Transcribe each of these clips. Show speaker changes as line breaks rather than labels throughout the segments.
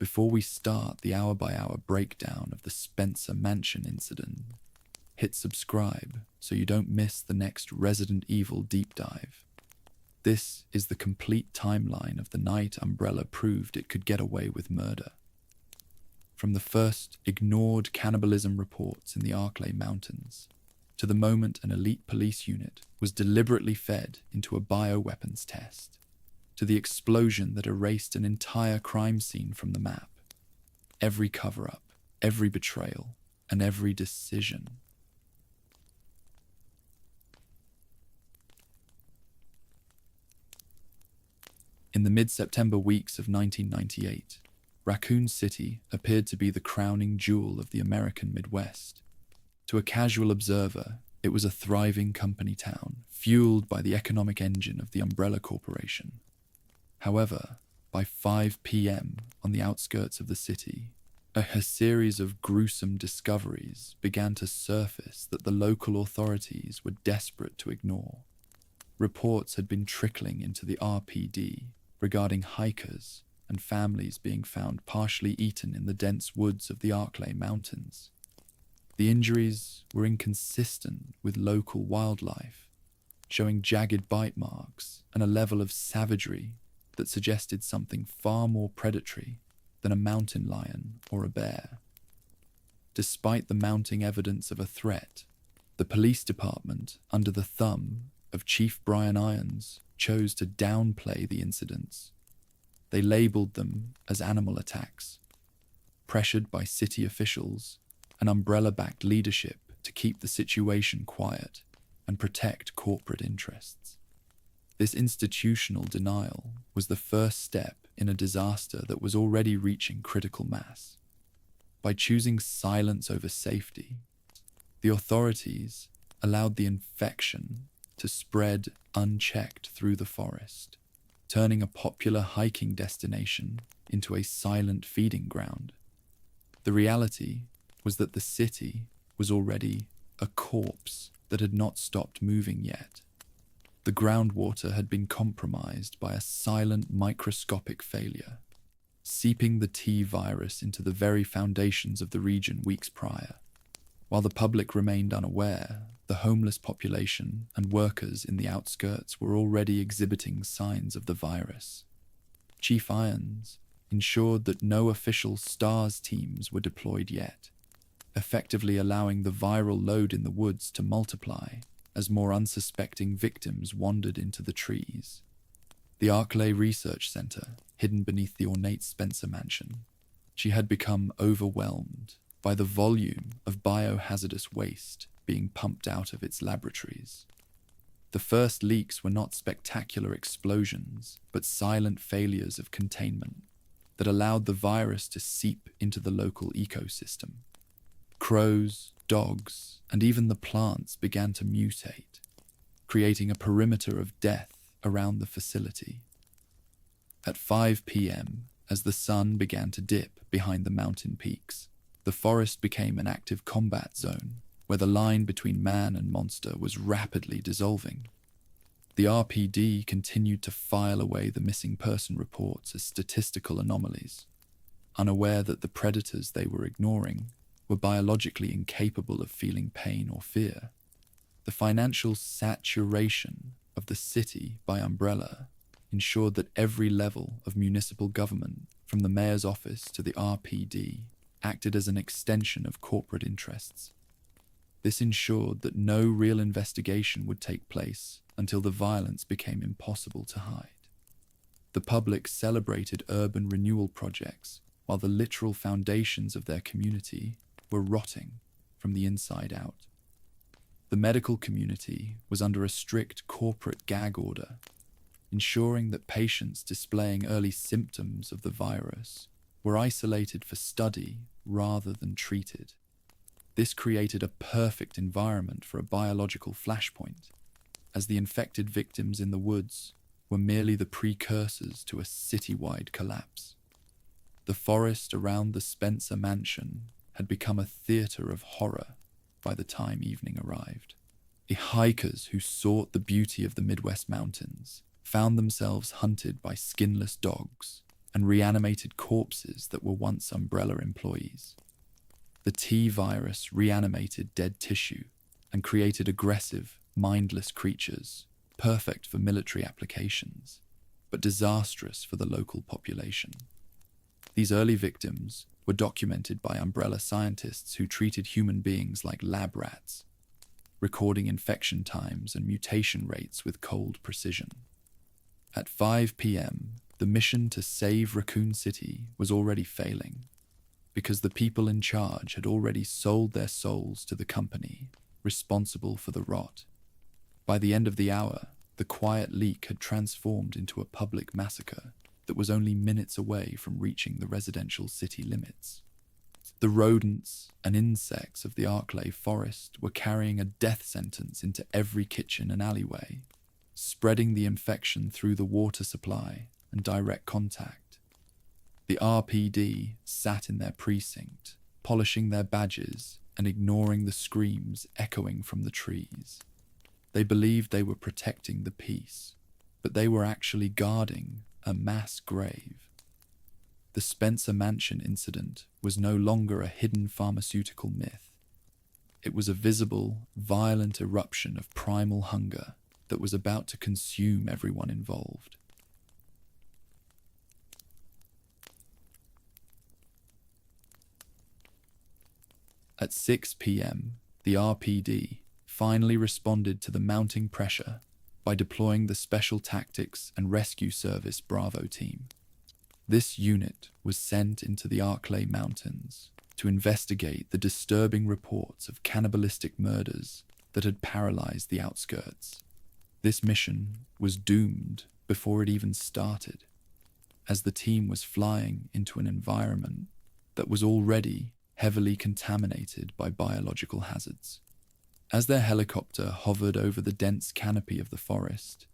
Before we start the hour-by-hour breakdown of the Spencer Mansion incident, hit subscribe so you don't miss the next Resident Evil deep dive. This is the complete timeline of the night Umbrella proved it could get away with murder. From the first ignored cannibalism reports in the Arklay Mountains, to the moment an elite police unit was deliberately fed into a bioweapons test, to the explosion that erased an entire crime scene from the map. Every cover-up, every betrayal, and every decision. In the mid-September weeks of 1998, Raccoon City appeared to be the crowning jewel of the American Midwest. To a casual observer, it was a thriving company town, fueled by the economic engine of the Umbrella Corporation. However, by 5 p.m. on the outskirts of the city, a series of gruesome discoveries began to surface that the local authorities were desperate to ignore. Reports had been trickling into the RPD regarding hikers and families being found partially eaten in the dense woods of the Arklay Mountains. The injuries were inconsistent with local wildlife, showing jagged bite marks and a level of savagery that suggested something far more predatory than a mountain lion or a bear. Despite the mounting evidence of a threat, the police department, under the thumb of Chief Brian Irons, chose to downplay the incidents. They labeled them as animal attacks, pressured by city officials and umbrella-backed leadership to keep the situation quiet and protect corporate interests. This institutional denial was the first step in a disaster that was already reaching critical mass. By choosing silence over safety, the authorities allowed the infection to spread unchecked through the forest, turning a popular hiking destination into a silent feeding ground. The reality was that the city was already a corpse that had not stopped moving yet. The groundwater had been compromised by a silent microscopic failure, seeping the T virus into the very foundations of the region weeks prior. While the public remained unaware, the homeless population and workers in the outskirts were already exhibiting signs of the virus. Chief Irons ensured that no official STARS teams were deployed yet, effectively allowing the viral load in the woods to multiply as more unsuspecting victims wandered into the trees. The Arklay Research Center, hidden beneath the ornate Spencer Mansion, she had become overwhelmed by the volume of biohazardous waste being pumped out of its laboratories. The first leaks were not spectacular explosions, but silent failures of containment that allowed the virus to seep into the local ecosystem. Crows, dogs, and even the plants began to mutate, creating a perimeter of death around the facility. At 5 p.m., as the sun began to dip behind the mountain peaks, the forest became an active combat zone where the line between man and monster was rapidly dissolving. The RPD continued to file away the missing person reports as statistical anomalies, unaware that the predators they were ignoring were biologically incapable of feeling pain or fear. The financial saturation of the city by Umbrella ensured that every level of municipal government, from the mayor's office to the RPD, acted as an extension of corporate interests. This ensured that no real investigation would take place until the violence became impossible to hide. The public celebrated urban renewal projects while the literal foundations of their community were rotting from the inside out. The medical community was under a strict corporate gag order, ensuring that patients displaying early symptoms of the virus were isolated for study rather than treated. This created a perfect environment for a biological flashpoint, as the infected victims in the woods were merely the precursors to a citywide collapse. The forest around the Spencer Mansion had become a theater of horror by the time evening arrived. The hikers who sought the beauty of the Midwest mountains found themselves hunted by skinless dogs, and reanimated corpses that were once Umbrella employees. The T-virus reanimated dead tissue and created aggressive, mindless creatures, perfect for military applications, but disastrous for the local population. These early victims were documented by Umbrella scientists who treated human beings like lab rats, recording infection times and mutation rates with cold precision. At 5 p.m., the mission to save Raccoon City was already failing, because the people in charge had already sold their souls to the company responsible for the rot. By the end of the hour, the quiet leak had transformed into a public massacre that was only minutes away from reaching the residential city limits. The rodents and insects of the Arklay forest were carrying a death sentence into every kitchen and alleyway, spreading the infection through the water supply and direct contact. The RPD sat in their precinct, polishing their badges and ignoring the screams echoing from the trees. They believed they were protecting the peace, but they were actually guarding a mass grave. The Spencer Mansion incident was no longer a hidden pharmaceutical myth. It was a visible, violent eruption of primal hunger that was about to consume everyone involved. At 6 p.m., the RPD finally responded to the mounting pressure by deploying the Special Tactics and Rescue Service Bravo team. This unit was sent into the Arklay Mountains to investigate the disturbing reports of cannibalistic murders that had paralyzed the outskirts. This mission was doomed before it even started, as the team was flying into an environment that was already heavily contaminated by biological hazards. As their helicopter hovered over the dense canopy of the forest,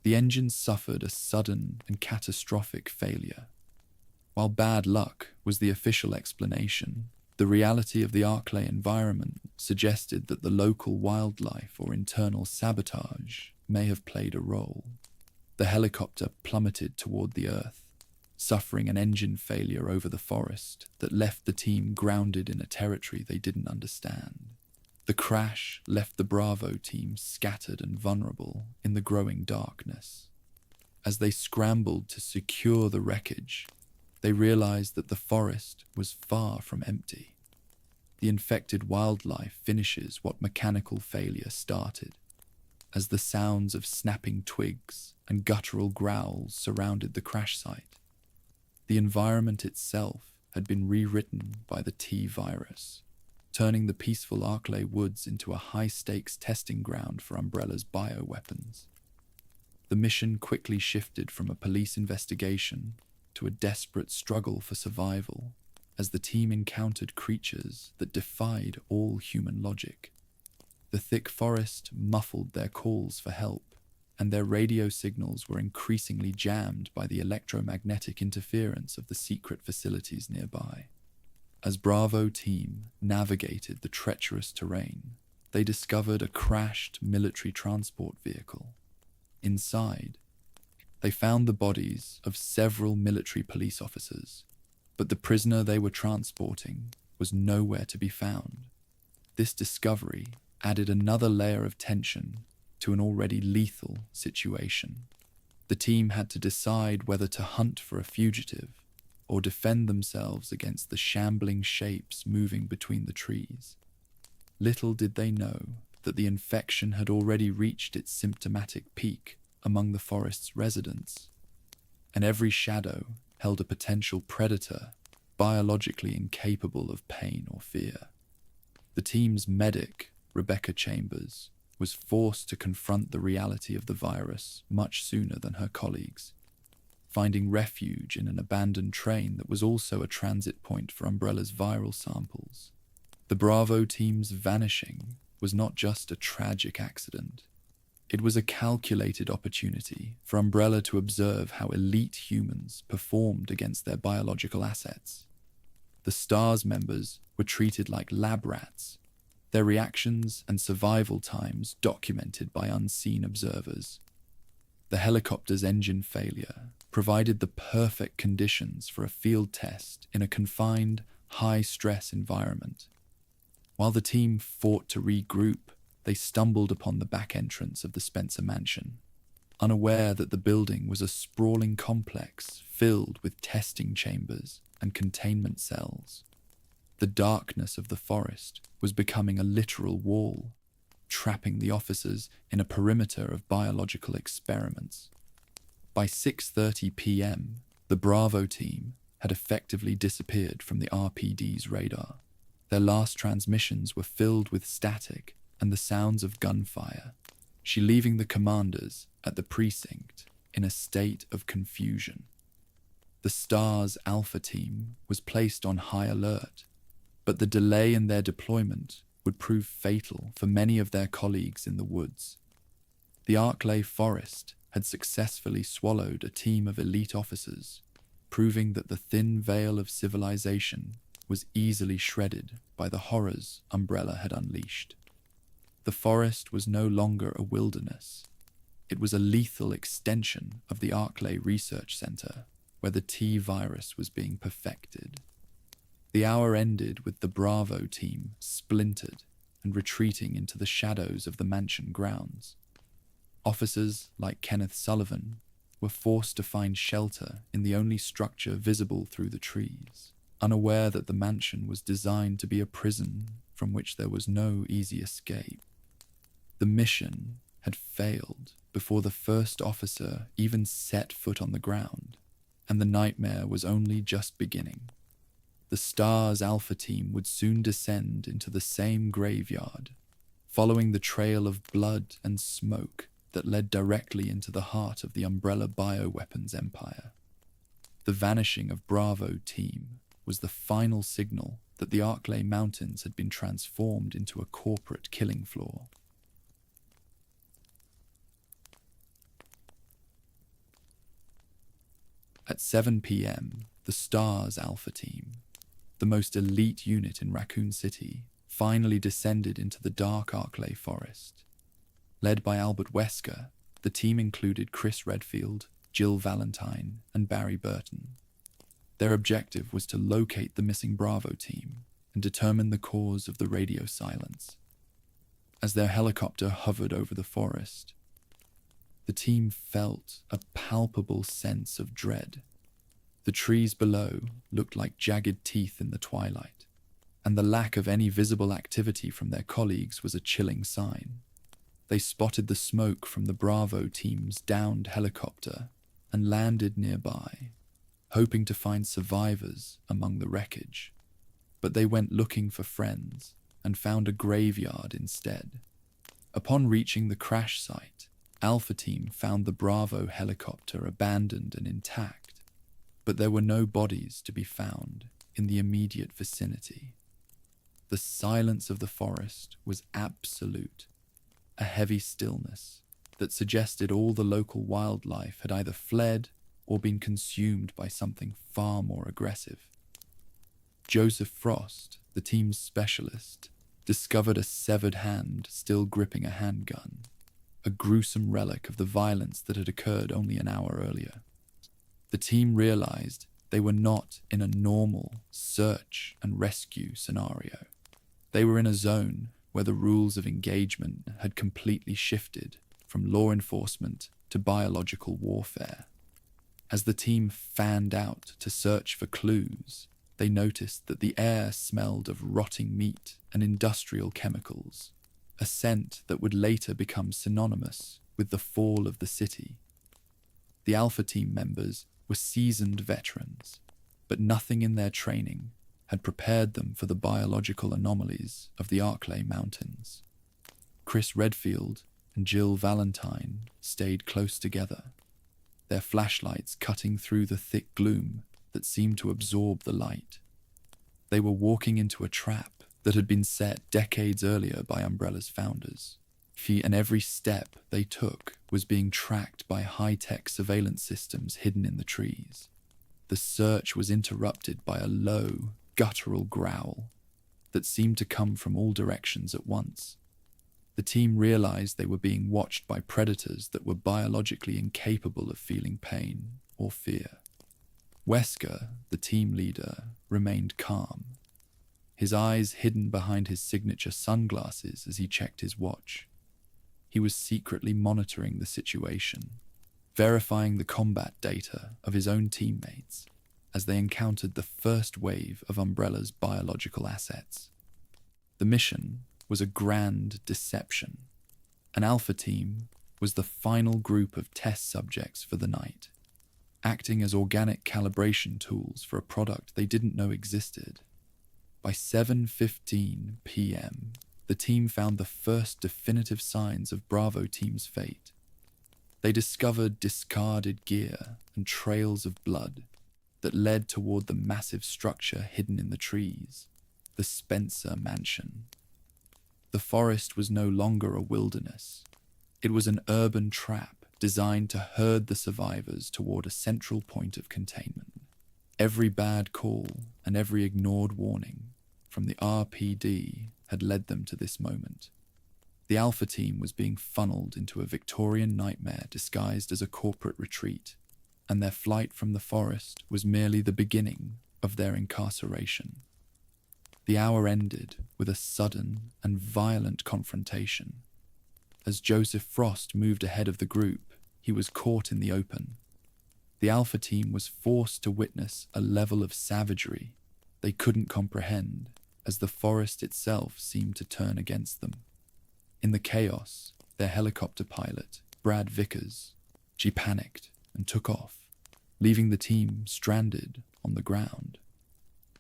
the engine suffered a sudden and catastrophic failure. While bad luck was the official explanation, the reality of the Arklay environment suggested that the local wildlife or internal sabotage may have played a role. The helicopter plummeted toward the earth, suffering an engine failure over the forest that left the team grounded in a territory they didn't understand. The crash left the Bravo team scattered and vulnerable in the growing darkness. As they scrambled to secure the wreckage, they realized that the forest was far from empty. The infected wildlife finishes what mechanical failure started, as the sounds of snapping twigs and guttural growls surrounded the crash site. The environment itself had been rewritten by the T-virus, turning the peaceful Arklay woods into a high-stakes testing ground for Umbrella's bioweapons. The mission quickly shifted from a police investigation to a desperate struggle for survival, as the team encountered creatures that defied all human logic. The thick forest muffled their calls for help, and their radio signals were increasingly jammed by the electromagnetic interference of the secret facilities nearby. As Bravo team navigated the treacherous terrain, they discovered a crashed military transport vehicle. Inside, they found the bodies of several military police officers, but the prisoner they were transporting was nowhere to be found. This discovery added another layer of tension to an already lethal situation. The team had to decide whether to hunt for a fugitive or defend themselves against the shambling shapes moving between the trees. Little did they know that the infection had already reached its symptomatic peak among the forest's residents, and every shadow held a potential predator biologically incapable of pain or fear. The team's medic, Rebecca Chambers, was forced to confront the reality of the virus much sooner than her colleagues, finding refuge in an abandoned train that was also a transit point for Umbrella's viral samples. The Bravo team's vanishing was not just a tragic accident. It was a calculated opportunity for Umbrella to observe how elite humans performed against their biological assets. The STARS members were treated like lab rats, their reactions and survival times documented by unseen observers. The helicopter's engine failure provided the perfect conditions for a field test in a confined, high-stress environment. While the team fought to regroup, they stumbled upon the back entrance of the Spencer mansion, unaware that the building was a sprawling complex filled with testing chambers and containment cells. The darkness of the forest was becoming a literal wall, trapping the officers in a perimeter of biological experiments. By 6:30 p.m., the Bravo team had effectively disappeared from the RPD's radar. Their last transmissions were filled with static and the sounds of gunfire, leaving the commanders at the precinct in a state of confusion. The STARS Alpha team was placed on high alert, but the delay in their deployment would prove fatal for many of their colleagues in the woods. The Arklay Forest had successfully swallowed a team of elite officers, proving that the thin veil of civilization was easily shredded by the horrors Umbrella had unleashed. The forest was no longer a wilderness. It was a lethal extension of the Arklay Research Center, where the T-virus was being perfected. The hour ended with the Bravo team splintered and retreating into the shadows of the mansion grounds. Officers like Kenneth Sullivan were forced to find shelter in the only structure visible through the trees, unaware that the mansion was designed to be a prison from which there was no easy escape. The mission had failed before the first officer even set foot on the ground, and the nightmare was only just beginning. The STARS Alpha team would soon descend into the same graveyard, following the trail of blood and smoke that led directly into the heart of the Umbrella bioweapons empire. The vanishing of Bravo team was the final signal that the Arklay Mountains had been transformed into a corporate killing floor. At 7 p.m., the STARS Alpha team, the most elite unit in Raccoon City, finally descended into the dark Arklay forest. Led by Albert Wesker, the team included Chris Redfield, Jill Valentine, and Barry Burton. Their objective was to locate the missing Bravo team and determine the cause of the radio silence. As their helicopter hovered over the forest, the team felt a palpable sense of dread. The trees below looked like jagged teeth in the twilight, and the lack of any visible activity from their colleagues was a chilling sign. They spotted the smoke from the Bravo team's downed helicopter and landed nearby, hoping to find survivors among the wreckage. But they went looking for friends and found a graveyard instead. Upon reaching the crash site, Alpha Team found the Bravo helicopter abandoned and intact, but there were no bodies to be found in the immediate vicinity. The silence of the forest was absolute, a heavy stillness that suggested all the local wildlife had either fled or been consumed by something far more aggressive. Joseph Frost, the team's specialist, discovered a severed hand still gripping a handgun, a gruesome relic of the violence that had occurred only an hour earlier. The team realized they were not in a normal search and rescue scenario. They were in a zone where the rules of engagement had completely shifted from law enforcement to biological warfare. As the team fanned out to search for clues, they noticed that the air smelled of rotting meat and industrial chemicals, a scent that would later become synonymous with the fall of the city. The Alpha Team members were seasoned veterans, but nothing in their training had prepared them for the biological anomalies of the Arklay Mountains. Chris Redfield and Jill Valentine stayed close together, their flashlights cutting through the thick gloom that seemed to absorb the light. They were walking into a trap that had been set decades earlier by Umbrella's founders, and every step they took was being tracked by high-tech surveillance systems hidden in the trees. The search was interrupted by a low, guttural growl that seemed to come from all directions at once. The team realized they were being watched by predators that were biologically incapable of feeling pain. or fear. Wesker, the team leader, remained calm, his eyes hidden behind his signature sunglasses as he checked his watch. He was secretly monitoring the situation, verifying the combat data of his own teammates as they encountered the first wave of Umbrella's biological assets. The mission was a grand deception. An Alpha team was the final group of test subjects for the night, acting as organic calibration tools for a product they didn't know existed. By 7:15 p.m., the team found the first definitive signs of Bravo Team's fate. They discovered discarded gear and trails of blood that led toward the massive structure hidden in the trees, the Spencer Mansion. The forest was no longer a wilderness. It was an urban trap designed to herd the survivors toward a central point of containment. Every bad call and every ignored warning from the RPD had led them to this moment. The Alpha team was being funneled into a Victorian nightmare disguised as a corporate retreat, and their flight from the forest was merely the beginning of their incarceration. The hour ended with a sudden and violent confrontation. As Joseph Frost moved ahead of the group, he was caught in the open. The Alpha team was forced to witness a level of savagery they couldn't comprehend, as the forest itself seemed to turn against them. In the chaos, their helicopter pilot, Brad Vickers, she panicked and took off, leaving the team stranded on the ground.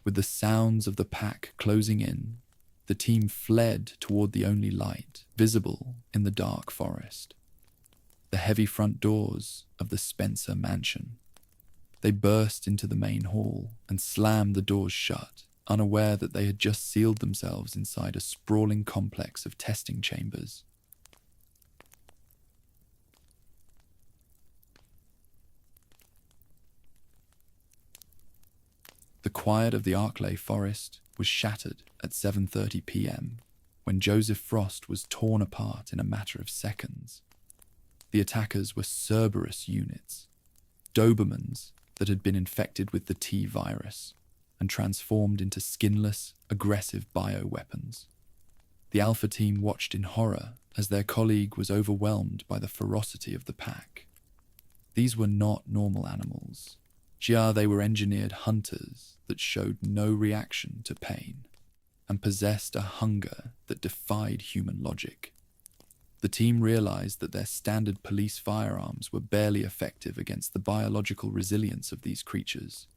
With the sounds of the pack closing in, the team fled toward the only light visible in the dark forest, the heavy front doors of the Spencer Mansion. They burst into the main hall and slammed the doors shut, unaware that they had just sealed themselves inside a sprawling complex of testing chambers. The quiet of the Arklay forest was shattered at 7:30 p.m. when Joseph Frost was torn apart in a matter of seconds. The attackers were Cerberus units, Dobermans that had been infected with the T virus and transformed into skinless, aggressive bioweapons. The Alpha team watched in horror as their colleague was overwhelmed by the ferocity of the pack. These were not normal animals. They were engineered hunters that showed no reaction to pain and possessed a hunger that defied human logic. The team realized that their standard police firearms were barely effective against the biological resilience of these creatures,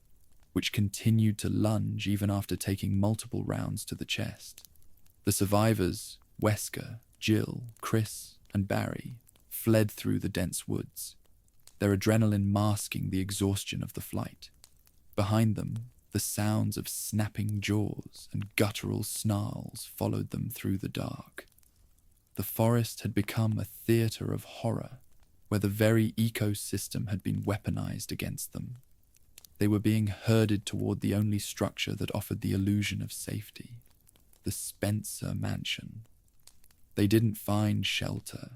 which continued to lunge even after taking multiple rounds to the chest. The survivors, Wesker, Jill, Chris, and Barry, fled through the dense woods, their adrenaline masking the exhaustion of the flight. Behind them, the sounds of snapping jaws and guttural snarls followed them through the dark. The forest had become a theater of horror, where the very ecosystem had been weaponized against them. They were being herded toward the only structure that offered the illusion of safety, the Spencer Mansion. They didn't find shelter.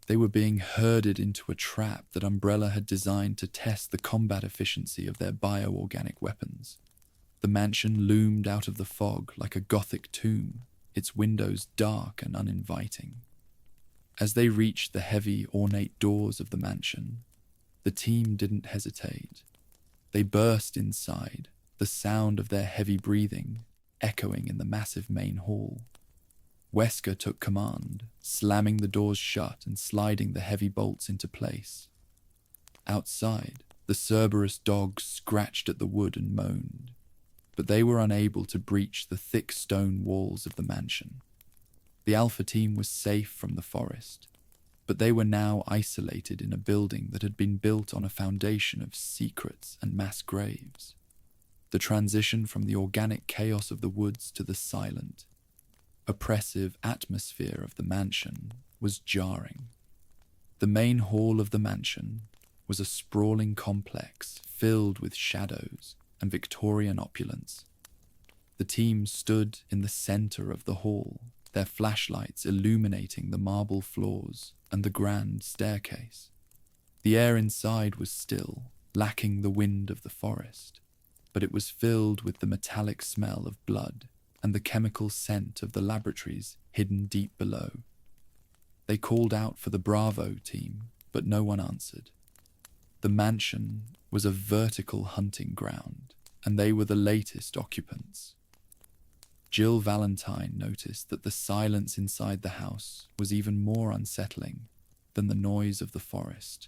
They were being herded into a trap that Umbrella had designed to test the combat efficiency of their bioorganic weapons. The mansion loomed out of the fog like a Gothic tomb, its windows dark and uninviting. As they reached the heavy, ornate doors of the mansion, the team didn't hesitate. They burst inside, the sound of their heavy breathing echoing in the massive main hall. Wesker took command, slamming the doors shut and sliding the heavy bolts into place. Outside, the Cerberus dogs scratched at the wood and moaned, but they were unable to breach the thick stone walls of the mansion. The Alpha team was safe from the forest, but they were now isolated in a building that had been built on a foundation of secrets and mass graves. The transition from the organic chaos of the woods to the silent, oppressive atmosphere of the mansion was jarring. The main hall of the mansion was a sprawling complex filled with shadows and Victorian opulence. The team stood in the center of the hall, their flashlights illuminating the marble floors and the grand staircase. The air inside was still, lacking the wind of the forest, but it was filled with the metallic smell of blood and the chemical scent of the laboratories hidden deep below. They called out for the Bravo team, but no one answered. The mansion was a vertical hunting ground, and they were the latest occupants. Jill Valentine noticed that the silence inside the house was even more unsettling than the noise of the forest.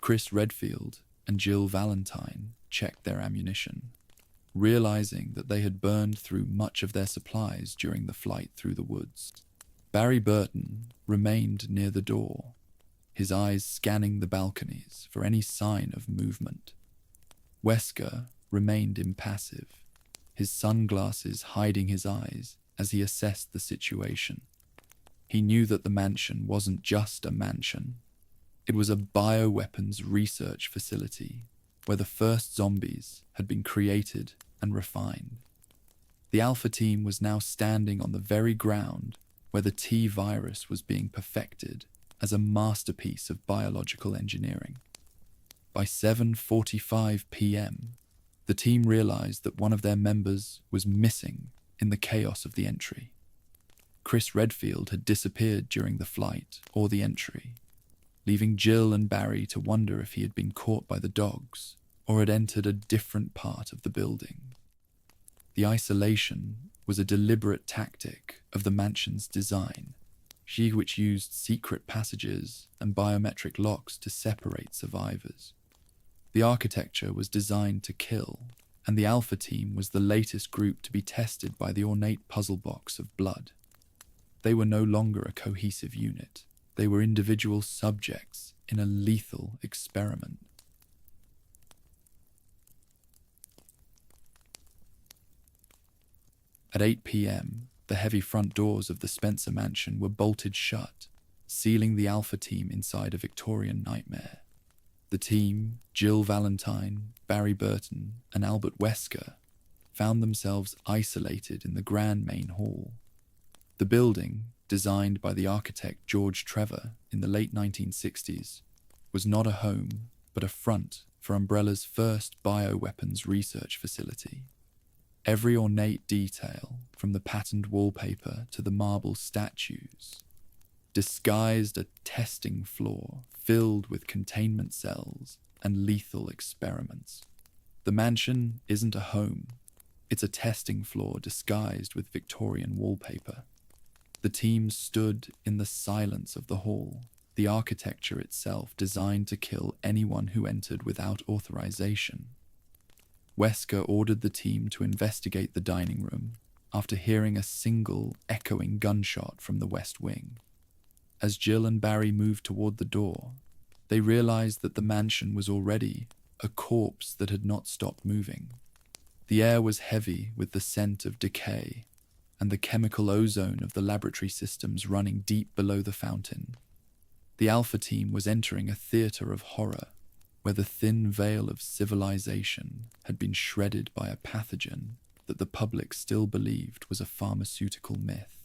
Chris Redfield and Jill Valentine checked their ammunition, realizing that they had burned through much of their supplies during the flight through the woods. Barry Burton remained near the door, his eyes scanning the balconies for any sign of movement. Wesker remained impassive, his sunglasses hiding his eyes as he assessed the situation. He knew that the mansion wasn't just a mansion. It was a bioweapons research facility where the first zombies had been created and refined. The Alpha team was now standing on the very ground where the T-virus was being perfected as a masterpiece of biological engineering. By 7:45 p.m., the team realized that one of their members was missing in the chaos of the entry. Chris Redfield had disappeared during the flight or the entry, leaving Jill and Barry to wonder if he had been caught by the dogs or had entered a different part of the building. The isolation was a deliberate tactic of the mansion's design, which used secret passages and biometric locks to separate survivors. The architecture was designed to kill, and the Alpha team was the latest group to be tested by the ornate puzzle box of blood. They were no longer a cohesive unit. They were individual subjects in a lethal experiment. At 8 p.m., the heavy front doors of the Spencer mansion were bolted shut, sealing the Alpha team inside a Victorian nightmare. The team, Jill Valentine, Barry Burton, and Albert Wesker, found themselves isolated in the grand main hall. The building, designed by the architect George Trevor in the late 1960s, was not a home, but a front for Umbrella's first bioweapons research facility. Every ornate detail, from the patterned wallpaper to the marble statues, disguised a testing floor filled with containment cells and lethal experiments. The mansion isn't a home, it's a testing floor disguised with Victorian wallpaper. The team stood in the silence of the hall, the architecture itself designed to kill anyone who entered without authorization. Wesker ordered the team to investigate the dining room after hearing a single echoing gunshot from the west wing. As Jill and Barry moved toward the door, they realized that the mansion was already a corpse that had not stopped moving. The air was heavy with the scent of decay and the chemical ozone of the laboratory systems running deep below the fountain. The Alpha team was entering a theater of horror where the thin veil of civilization had been shredded by a pathogen that the public still believed was a pharmaceutical myth.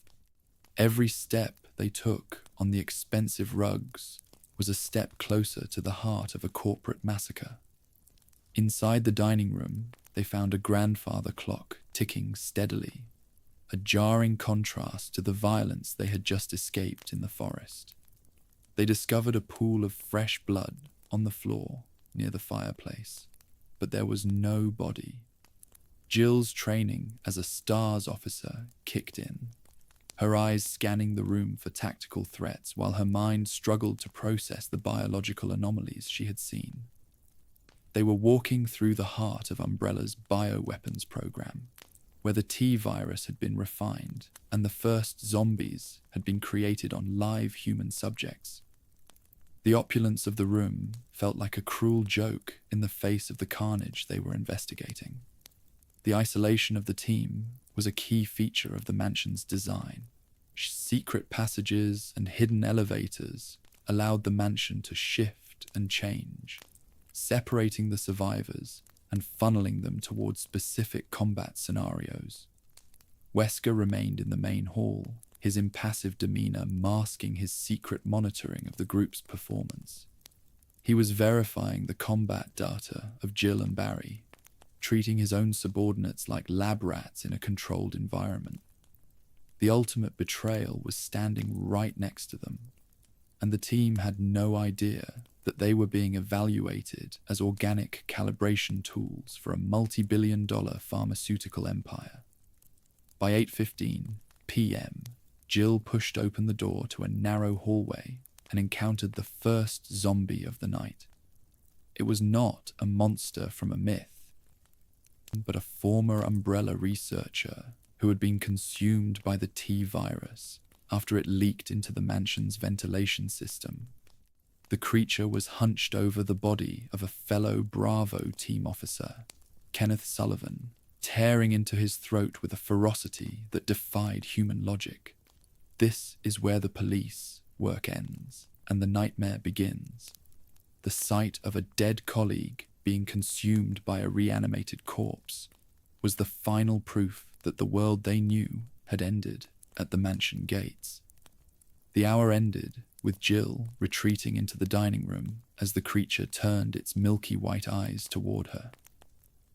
Every step they took on the expensive rugs was a step closer to the heart of a corporate massacre. Inside the dining room, they found a grandfather clock ticking steadily, a jarring contrast to the violence they had just escaped in the forest. They discovered a pool of fresh blood on the floor near the fireplace, but there was no body. Jill's training as a STARS officer kicked in, her eyes scanning the room for tactical threats while her mind struggled to process the biological anomalies she had seen. They were walking through the heart of Umbrella's bioweapons program, where the T-virus had been refined and the first zombies had been created on live human subjects. The opulence of the room felt like a cruel joke in the face of the carnage they were investigating. The isolation of the team was a key feature of the mansion's design. Secret passages and hidden elevators allowed the mansion to shift and change, separating the survivors and funneling them towards specific combat scenarios. Wesker remained in the main hall, his impassive demeanor masking his secret monitoring of the group's performance. He was verifying the combat data of Jill and Barry, treating his own subordinates like lab rats in a controlled environment. The ultimate betrayal was standing right next to them, and the team had no idea that they were being evaluated as organic calibration tools for a multi-billion-dollar pharmaceutical empire. By 8:15 p.m., Jill pushed open the door to a narrow hallway and encountered the first zombie of the night. It was not a monster from a myth, but a former Umbrella researcher who had been consumed by the T-virus after it leaked into the mansion's ventilation system. The creature was hunched over the body of a fellow Bravo team officer, Kenneth Sullivan, tearing into his throat with a ferocity that defied human logic. This is where the police work ends and the nightmare begins. The sight of a dead colleague being consumed by a reanimated corpse was the final proof that the world they knew had ended at the mansion gates. The hour ended with Jill retreating into the dining room as the creature turned its milky white eyes toward her.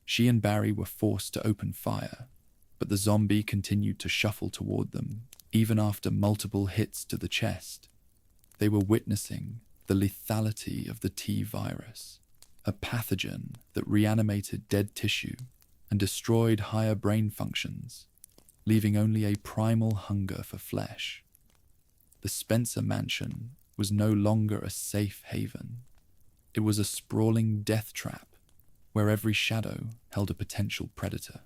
She and Barry were forced to open fire, but the zombie continued to shuffle toward them, even after multiple hits to the chest. They were witnessing the lethality of the T-virus, a pathogen that reanimated dead tissue and destroyed higher brain functions, leaving only a primal hunger for flesh. The Spencer mansion was no longer a safe haven. It was a sprawling death trap where every shadow held a potential predator.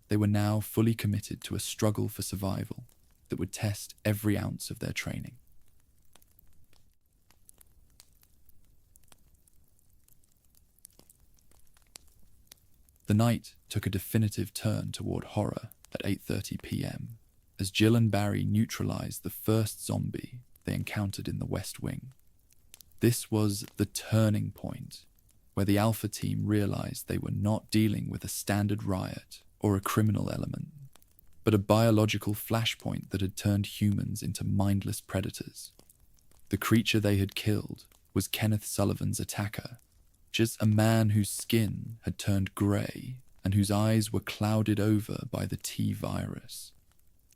They were now fully committed to a struggle for survival that would test every ounce of their training. The night took a definitive turn toward horror at 8:30 p.m. as Jill and Barry neutralized the first zombie they encountered in the West Wing. This was the turning point where the Alpha team realized they were not dealing with a standard riot or a criminal element, but a biological flashpoint that had turned humans into mindless predators. The creature they had killed was Kenneth Sullivan's attacker, just a man whose skin had turned grey and whose eyes were clouded over by the T-virus.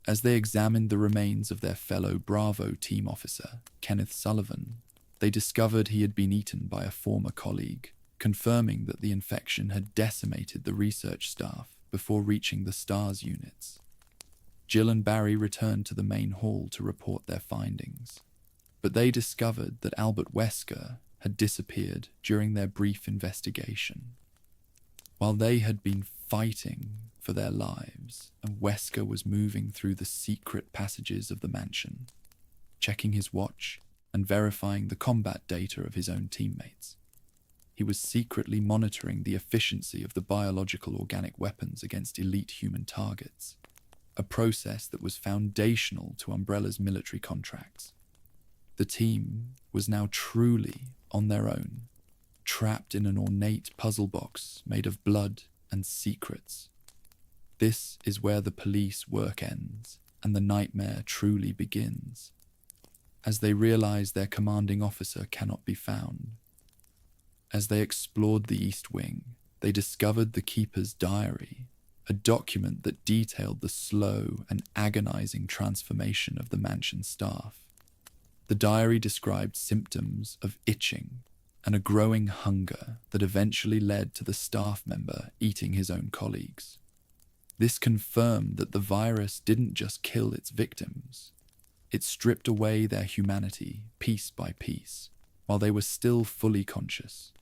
As they examined the remains of their fellow Bravo team officer, Kenneth Sullivan, they discovered he had been eaten by a former colleague, confirming that the infection had decimated the research staff before reaching the STARS units. Jill and Barry returned to the main hall to report their findings, but they discovered that Albert Wesker had disappeared during their brief investigation. While they had been fighting for their lives, and Wesker was moving through the secret passages of the mansion, checking his watch and verifying the combat data of his own teammates. He was secretly monitoring the efficiency of the biological organic weapons against elite human targets, a process that was foundational to Umbrella's military contracts. The team was now truly on their own, trapped in an ornate puzzle box made of blood and secrets. This is where the police work ends and the nightmare truly begins. As they realize their commanding officer cannot be found. As they explored the East Wing, they discovered the Keeper's diary, a document that detailed the slow and agonizing transformation of the mansion staff. The diary described symptoms of itching and a growing hunger that eventually led to the staff member eating his own colleagues. This confirmed that the virus didn't just kill its victims. It stripped away their humanity piece by piece, while they were still fully conscious.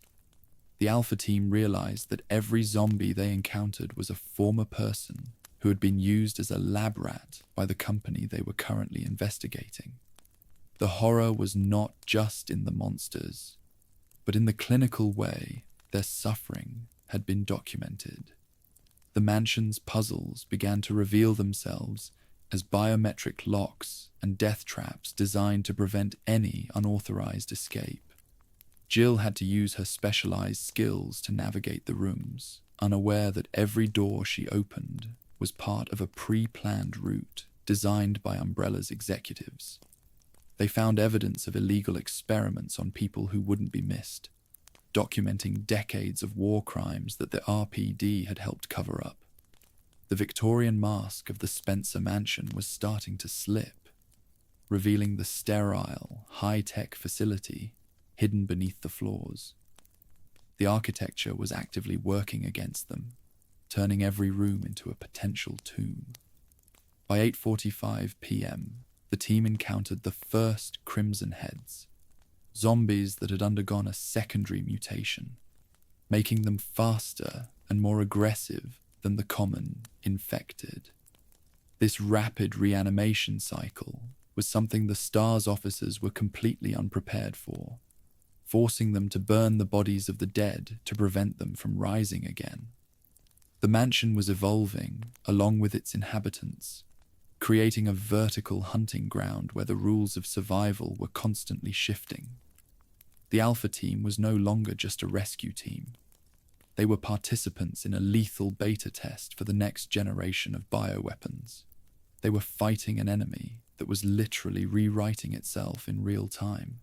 The Alpha team realized that every zombie they encountered was a former person who had been used as a lab rat by the company they were currently investigating. The horror was not just in the monsters, but in the clinical way their suffering had been documented. The mansion's puzzles began to reveal themselves as biometric locks and death traps designed to prevent any unauthorized escape. Jill had to use her specialized skills to navigate the rooms, unaware that every door she opened was part of a pre-planned route designed by Umbrella's executives. They found evidence of illegal experiments on people who wouldn't be missed, documenting decades of war crimes that the RPD had helped cover up. The Victorian mask of the Spencer mansion was starting to slip, revealing the sterile, high-tech facility hidden beneath the floors. The architecture was actively working against them, turning every room into a potential tomb. By 8:45 p.m., the team encountered the first Crimson Heads, zombies that had undergone a secondary mutation, making them faster and more aggressive than the common infected. This rapid reanimation cycle was something the STARS officers were completely unprepared for, forcing them to burn the bodies of the dead to prevent them from rising again. The mansion was evolving along with its inhabitants, creating a vertical hunting ground where the rules of survival were constantly shifting. The Alpha team was no longer just a rescue team. They were participants in a lethal beta test for the next generation of bioweapons. They were fighting an enemy that was literally rewriting itself in real time.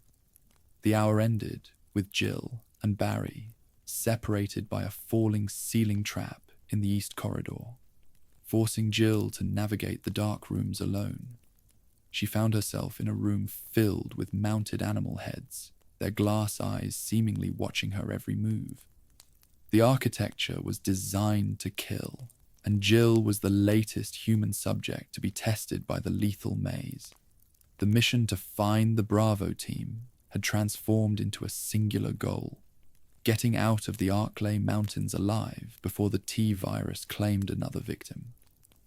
The hour ended with Jill and Barry separated by a falling ceiling trap in the East Corridor, forcing Jill to navigate the dark rooms alone. She found herself in a room filled with mounted animal heads, their glass eyes seemingly watching her every move. The architecture was designed to kill, and Jill was the latest human subject to be tested by the lethal maze. The mission to find the Bravo team had transformed into a singular goal: getting out of the Arklay Mountains alive before the T-virus claimed another victim.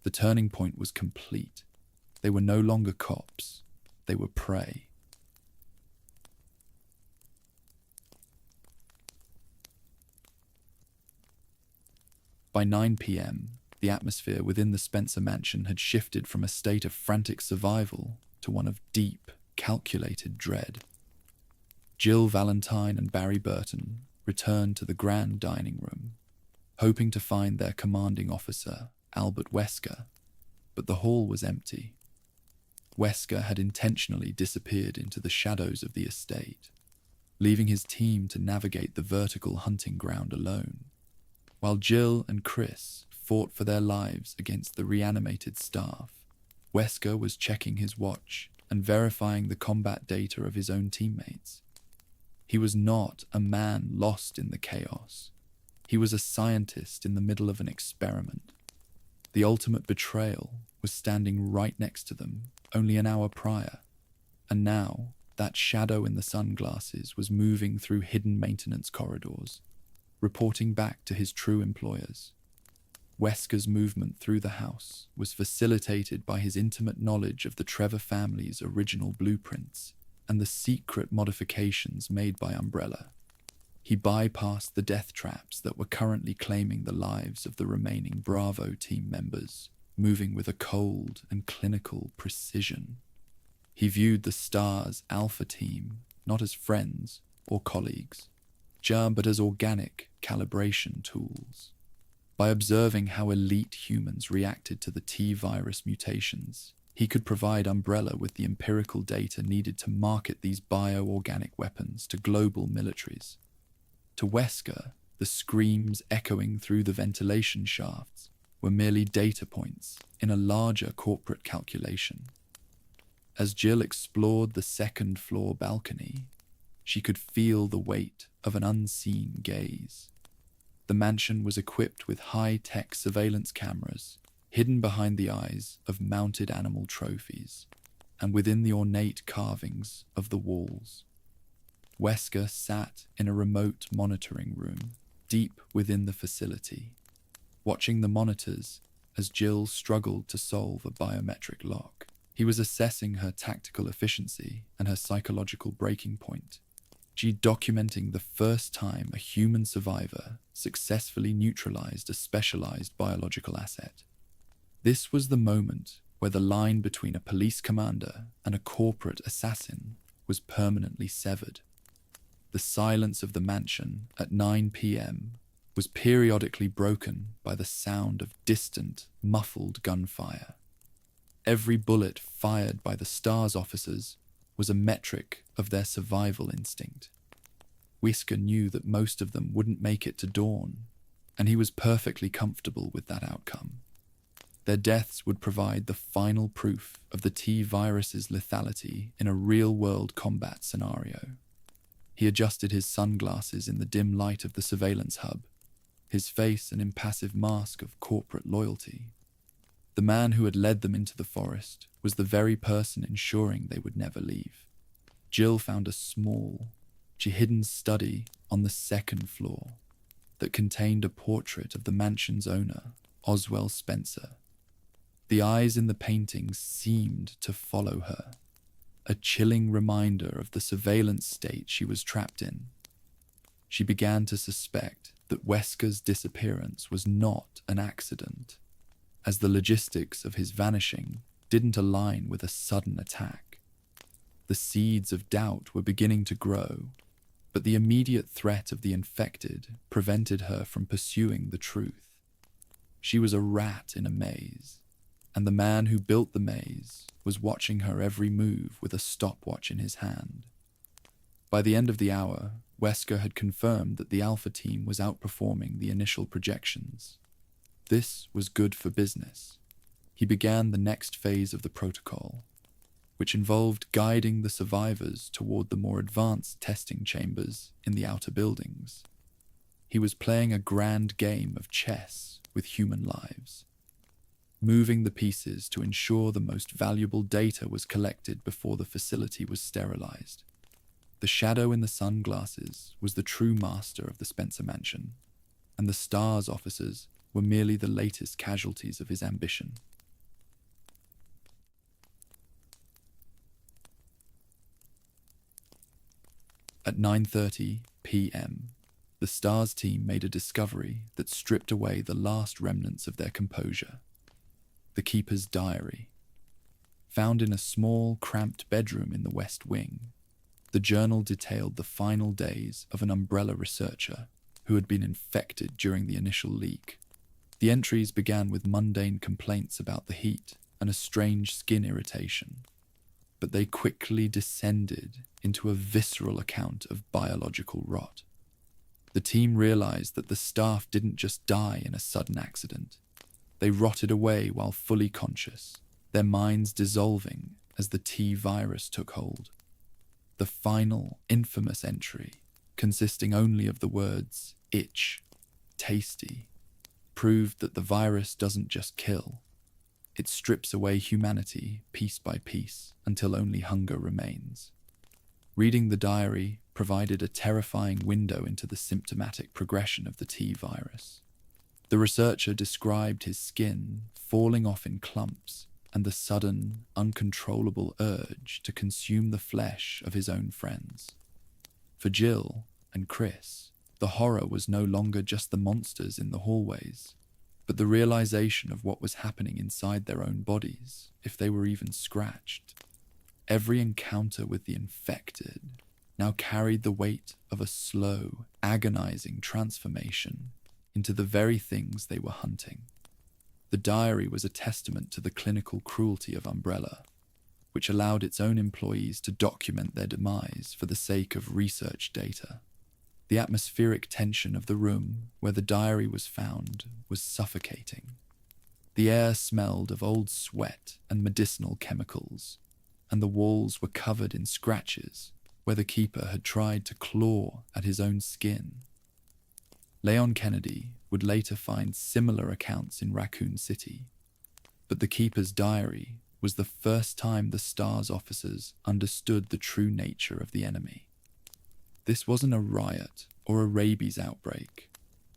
The turning point was complete. They were no longer cops. They were prey. By 9 p.m., the atmosphere within the Spencer mansion had shifted from a state of frantic survival to one of deep, calculated dread. Jill Valentine and Barry Burton returned to the grand dining room, hoping to find their commanding officer, Albert Wesker, but the hall was empty. Wesker had intentionally disappeared into the shadows of the estate, leaving his team to navigate the vertical hunting ground alone, while Jill and Chris fought for their lives against the reanimated staff. Wesker was checking his watch and verifying the combat data of his own teammates. He was not a man lost in the chaos. He was a scientist in the middle of an experiment. The ultimate betrayal was standing right next to them only an hour prior, and now that shadow in the sunglasses was moving through hidden maintenance corridors, reporting back to his true employers. Wesker's movement through the house was facilitated by his intimate knowledge of the Trevor family's original blueprints and the secret modifications made by Umbrella. He bypassed the death traps that were currently claiming the lives of the remaining Bravo team members, moving with a cold and clinical precision. He viewed the STARS Alpha team not as friends or colleagues, but as organic calibration tools. By observing how elite humans reacted to the T-virus mutations, he could provide Umbrella with the empirical data needed to market these bioorganic weapons to global militaries. To Wesker, the screams echoing through the ventilation shafts were merely data points in a larger corporate calculation. As Jill explored the second-floor balcony, she could feel the weight of an unseen gaze. The mansion was equipped with high-tech surveillance cameras hidden behind the eyes of mounted animal trophies and within the ornate carvings of the walls. Wesker sat in a remote monitoring room deep within the facility, watching the monitors as Jill struggled to solve a biometric lock. He was assessing her tactical efficiency and her psychological breaking point. She documenting the first time a human survivor successfully neutralized a specialized biological asset. This was the moment where the line between a police commander and a corporate assassin was permanently severed. The silence of the mansion at 9 p.m. was periodically broken by the sound of distant, muffled gunfire. Every bullet fired by the STARS officers was a metric of their survival instinct. Whisker knew that most of them wouldn't make it to dawn, and he was perfectly comfortable with that outcome. Their deaths would provide the final proof of the T-virus's lethality in a real-world combat scenario. He adjusted his sunglasses in the dim light of the surveillance hub, his face an impassive mask of corporate loyalty. The man who had led them into the forest was the very person ensuring they would never leave. Jill found a small, hidden study on the second floor that contained a portrait of the mansion's owner, Oswell Spencer. The eyes in the painting seemed to follow her, a chilling reminder of the surveillance state she was trapped in. She began to suspect that Wesker's disappearance was not an accident, as the logistics of his vanishing didn't align with a sudden attack. The seeds of doubt were beginning to grow, but the immediate threat of the infected prevented her from pursuing the truth. She was a rat in a maze, and the man who built the maze was watching her every move with a stopwatch in his hand. By the end of the hour, Wesker had confirmed that the Alpha team was outperforming the initial projections. This was good for business. He began the next phase of the protocol, which involved guiding the survivors toward the more advanced testing chambers in the outer buildings. He was playing a grand game of chess with human lives, moving the pieces to ensure the most valuable data was collected before the facility was sterilized. The shadow in the sunglasses was the true master of the Spencer Mansion, and the STARS officers were merely the latest casualties of his ambition. At 9:30 p.m., the STARS team made a discovery that stripped away the last remnants of their composure. The Keeper's diary. Found in a small, cramped bedroom in the West Wing, the journal detailed the final days of an Umbrella researcher who had been infected during the initial leak. The entries began with mundane complaints about the heat and a strange skin irritation, but they quickly descended into a visceral account of biological rot. The team realized that the staff didn't just die in a sudden accident. They rotted away while fully conscious, their minds dissolving as the T-virus took hold. The final, infamous entry, consisting only of the words itch, tasty, proved that the virus doesn't just kill. It strips away humanity piece by piece until only hunger remains. Reading the diary provided a terrifying window into the symptomatic progression of the T-virus. The researcher described his skin falling off in clumps and the sudden, uncontrollable urge to consume the flesh of his own friends. For Jill and Chris, the horror was no longer just the monsters in the hallways, but the realization of what was happening inside their own bodies, if they were even scratched. Every encounter with the infected now carried the weight of a slow, agonizing transformation into the very things they were hunting. The diary was a testament to the clinical cruelty of Umbrella, which allowed its own employees to document their demise for the sake of research data. The atmospheric tension of the room where the diary was found was suffocating. The air smelled of old sweat and medicinal chemicals, and the walls were covered in scratches where the Keeper had tried to claw at his own skin. Leon Kennedy would later find similar accounts in Raccoon City, but the Keeper's diary was the first time the STARS officers understood the true nature of the enemy. This wasn't a riot or a rabies outbreak.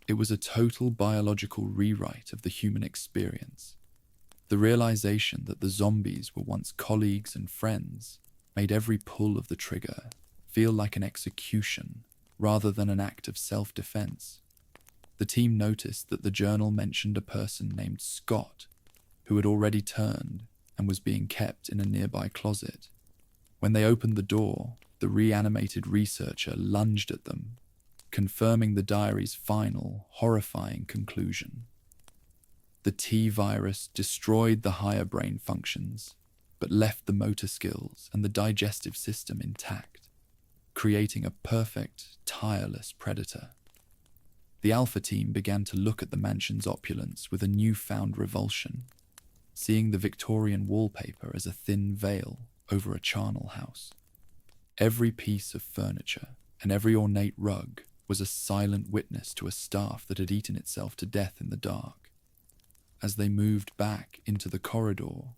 It was a total biological rewrite of the human experience. The realization that the zombies were once colleagues and friends made every pull of the trigger feel like an execution rather than an act of self-defense. The team noticed that the journal mentioned a person named Scott, who had already turned and was being kept in a nearby closet. When they opened the door, the reanimated researcher lunged at them, confirming the diary's final, horrifying conclusion. The T-virus destroyed the higher brain functions, but left the motor skills and the digestive system intact, creating a perfect, tireless predator. The Alpha team began to look at the mansion's opulence with a newfound revulsion, seeing the Victorian wallpaper as a thin veil over a charnel house. Every piece of furniture and every ornate rug was a silent witness to a staff that had eaten itself to death in the dark. As they moved back into the corridor,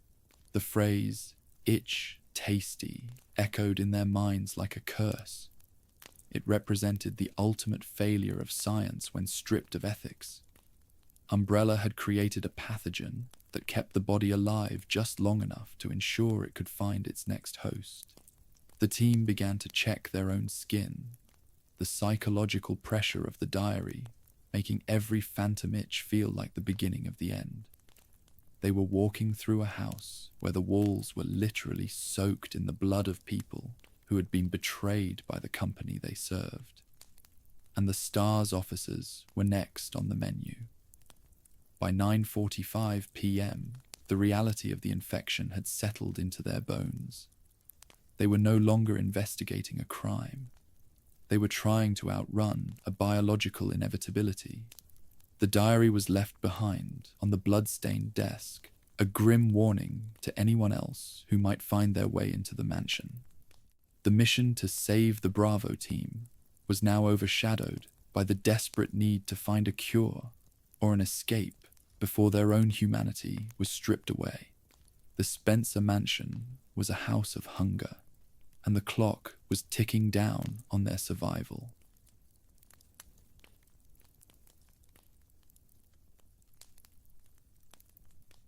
the phrase, "itch, tasty," echoed in their minds like a curse. It represented the ultimate failure of science when stripped of ethics. Umbrella had created a pathogen that kept the body alive just long enough to ensure it could find its next host. The team began to check their own skin, the psychological pressure of the diary making every phantom itch feel like the beginning of the end. They were walking through a house where the walls were literally soaked in the blood of people who had been betrayed by the company they served. And the Stars officers were next on the menu. By 9:45 p.m., the reality of the infection had settled into their bones. They were no longer investigating a crime. They were trying to outrun a biological inevitability. The diary was left behind on the blood-stained desk, a grim warning to anyone else who might find their way into the mansion. The mission to save the Bravo team was now overshadowed by the desperate need to find a cure or an escape before their own humanity was stripped away. The Spencer mansion was a house of hunger, and the clock was ticking down on their survival.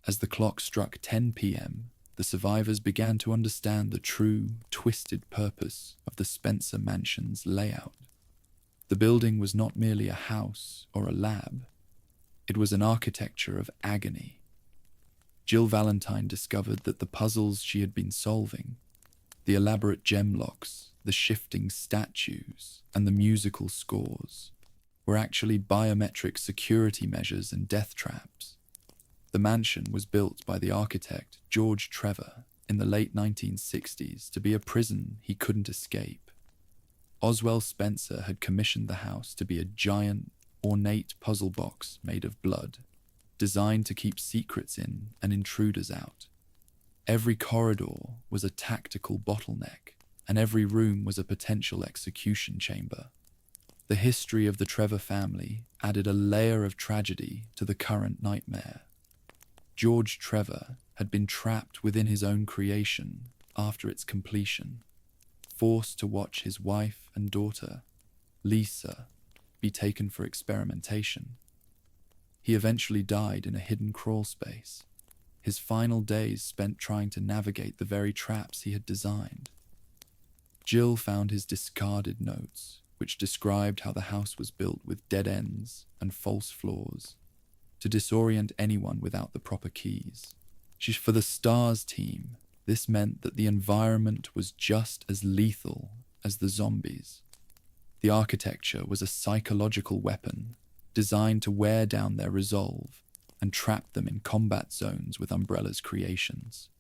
As the clock struck 10 p.m., the survivors began to understand the true, twisted purpose of the Spencer mansion's layout. The building was not merely a house or a lab. It was an architecture of agony. Jill Valentine discovered that the puzzles she had been solving, the elaborate gem locks, the shifting statues, and the musical scores, were actually biometric security measures and death traps. The mansion was built by the architect George Trevor in the late 1960s to be a prison he couldn't escape. Oswell Spencer had commissioned the house to be a giant, ornate puzzle box made of blood, designed to keep secrets in and intruders out. Every corridor was a tactical bottleneck, and every room was a potential execution chamber. The history of the Trevor family added a layer of tragedy to the current nightmare. George Trevor had been trapped within his own creation after its completion, forced to watch his wife and daughter, Lisa, be taken for experimentation. He eventually died in a hidden crawl space, his final days spent trying to navigate the very traps he had designed. Jill found his discarded notes, which described how the house was built with dead ends and false floors, to disorient anyone without the proper keys. For the Stars team, this meant that the environment was just as lethal as the zombies. The architecture was a psychological weapon designed to wear down their resolve and trap them in combat zones with Umbrella's creations.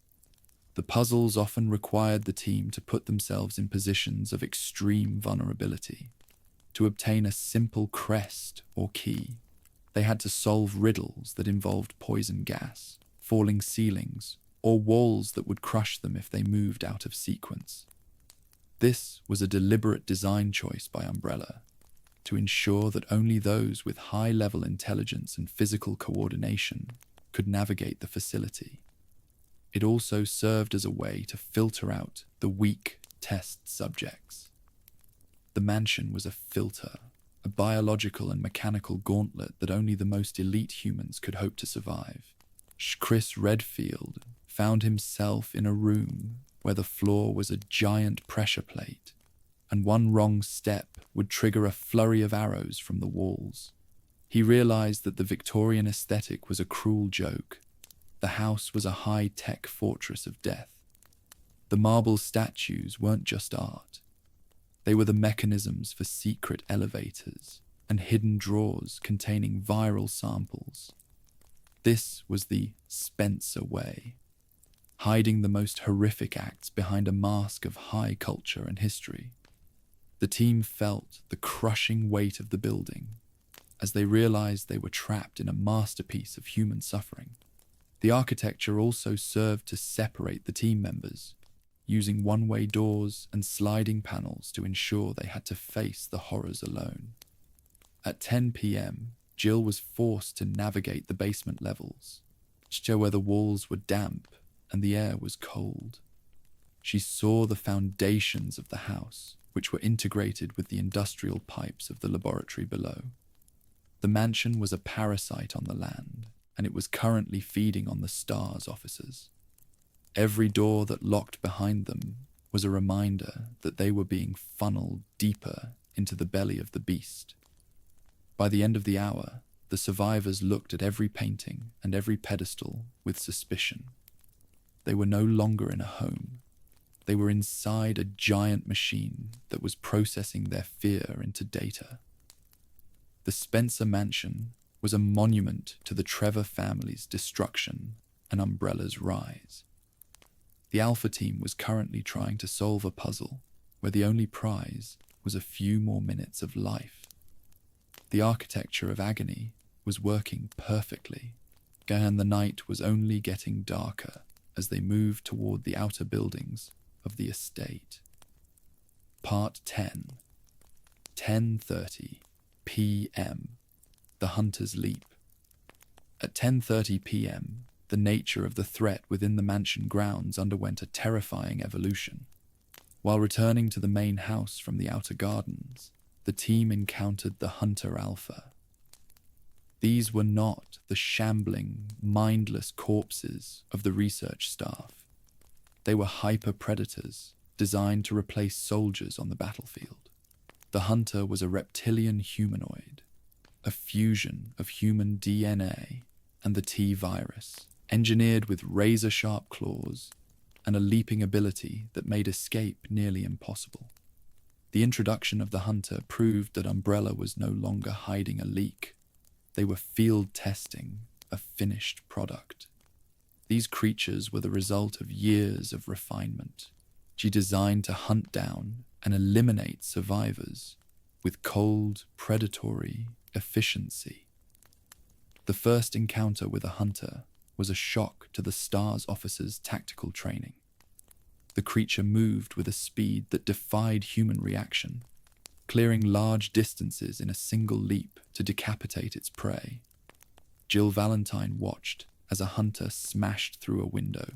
The puzzles often required the team to put themselves in positions of extreme vulnerability. To obtain a simple crest or key, they had to solve riddles that involved poison gas, falling ceilings, or walls that would crush them if they moved out of sequence. This was a deliberate design choice by Umbrella, to ensure that only those with high-level intelligence and physical coordination could navigate the facility. It also served as a way to filter out the weak test subjects. The mansion was a filter, a biological and mechanical gauntlet that only the most elite humans could hope to survive. Chris Redfield found himself in a room where the floor was a giant pressure plate, and one wrong step would trigger a flurry of arrows from the walls. He realized that the Victorian aesthetic was a cruel joke. The house was a high-tech fortress of death. The marble statues weren't just art. They were the mechanisms for secret elevators and hidden drawers containing viral samples. This was the Spencer way. hiding the most horrific acts behind a mask of high culture and history. The team felt the crushing weight of the building as they realized they were trapped in a masterpiece of human suffering. The architecture also served to separate the team members, using one-way doors and sliding panels to ensure they had to face the horrors alone. At 10 p.m., Jill was forced to navigate the basement levels, where the walls were damp and the air was cold. She saw the foundations of the house, which were integrated with the industrial pipes of the laboratory below. The mansion was a parasite on the land, and it was currently feeding on the STARS officers. Every door that locked behind them was a reminder that they were being funneled deeper into the belly of the beast. By the end of the hour, the survivors looked at every painting and every pedestal with suspicion. They were no longer in a home. They were inside a giant machine that was processing their fear into data. The Spencer Mansion was a monument to the Trevor family's destruction and Umbrella's rise. The Alpha team was currently trying to solve a puzzle where the only prize was a few more minutes of life. The architecture of agony was working perfectly, and the night was only getting darker as they moved toward the outer buildings of the estate. Part 10. 10:30 p.m. The Hunter's Leap. At 10:30 p.m., the nature of the threat within the mansion grounds underwent a terrifying evolution. While returning to the main house from the outer gardens, the team encountered the Hunter Alpha. These were not the shambling, mindless corpses of the research staff. They were hyper-predators designed to replace soldiers on the battlefield. The Hunter was a reptilian humanoid, a fusion of human DNA and the T-virus, engineered with razor-sharp claws and a leaping ability that made escape nearly impossible. The introduction of the Hunter proved that Umbrella was no longer hiding a leak. They were field testing a finished product. These creatures were the result of years of refinement. She designed to hunt down and eliminate survivors with cold, predatory efficiency. The first encounter with a Hunter was a shock to the STARS officers' tactical training. The creature moved with a speed that defied human reaction, clearing large distances in a single leap to decapitate its prey. Jill Valentine watched as a Hunter smashed through a window,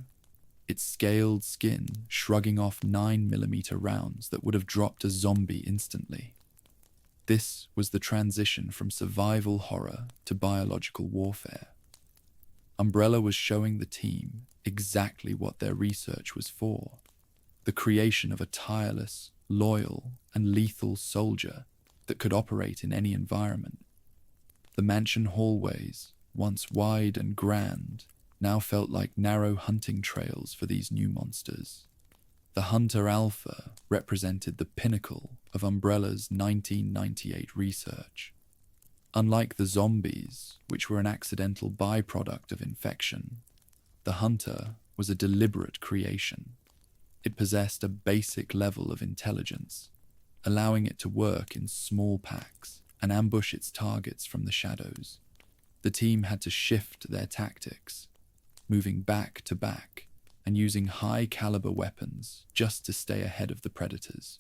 its scaled skin shrugging off 9mm rounds that would have dropped a zombie instantly. This was the transition from survival horror to biological warfare. Umbrella was showing the team exactly what their research was for: the creation of a tireless, loyal, and lethal soldier that could operate in any environment. The mansion hallways, once wide and grand, now felt like narrow hunting trails for these new monsters. The Hunter Alpha represented the pinnacle of Umbrella's 1998 research. Unlike the zombies, which were an accidental byproduct of infection, the Hunter was a deliberate creation. It possessed a basic level of intelligence, allowing it to work in small packs and ambush its targets from the shadows. The team had to shift their tactics, moving back to back and using high-caliber weapons just to stay ahead of the predators.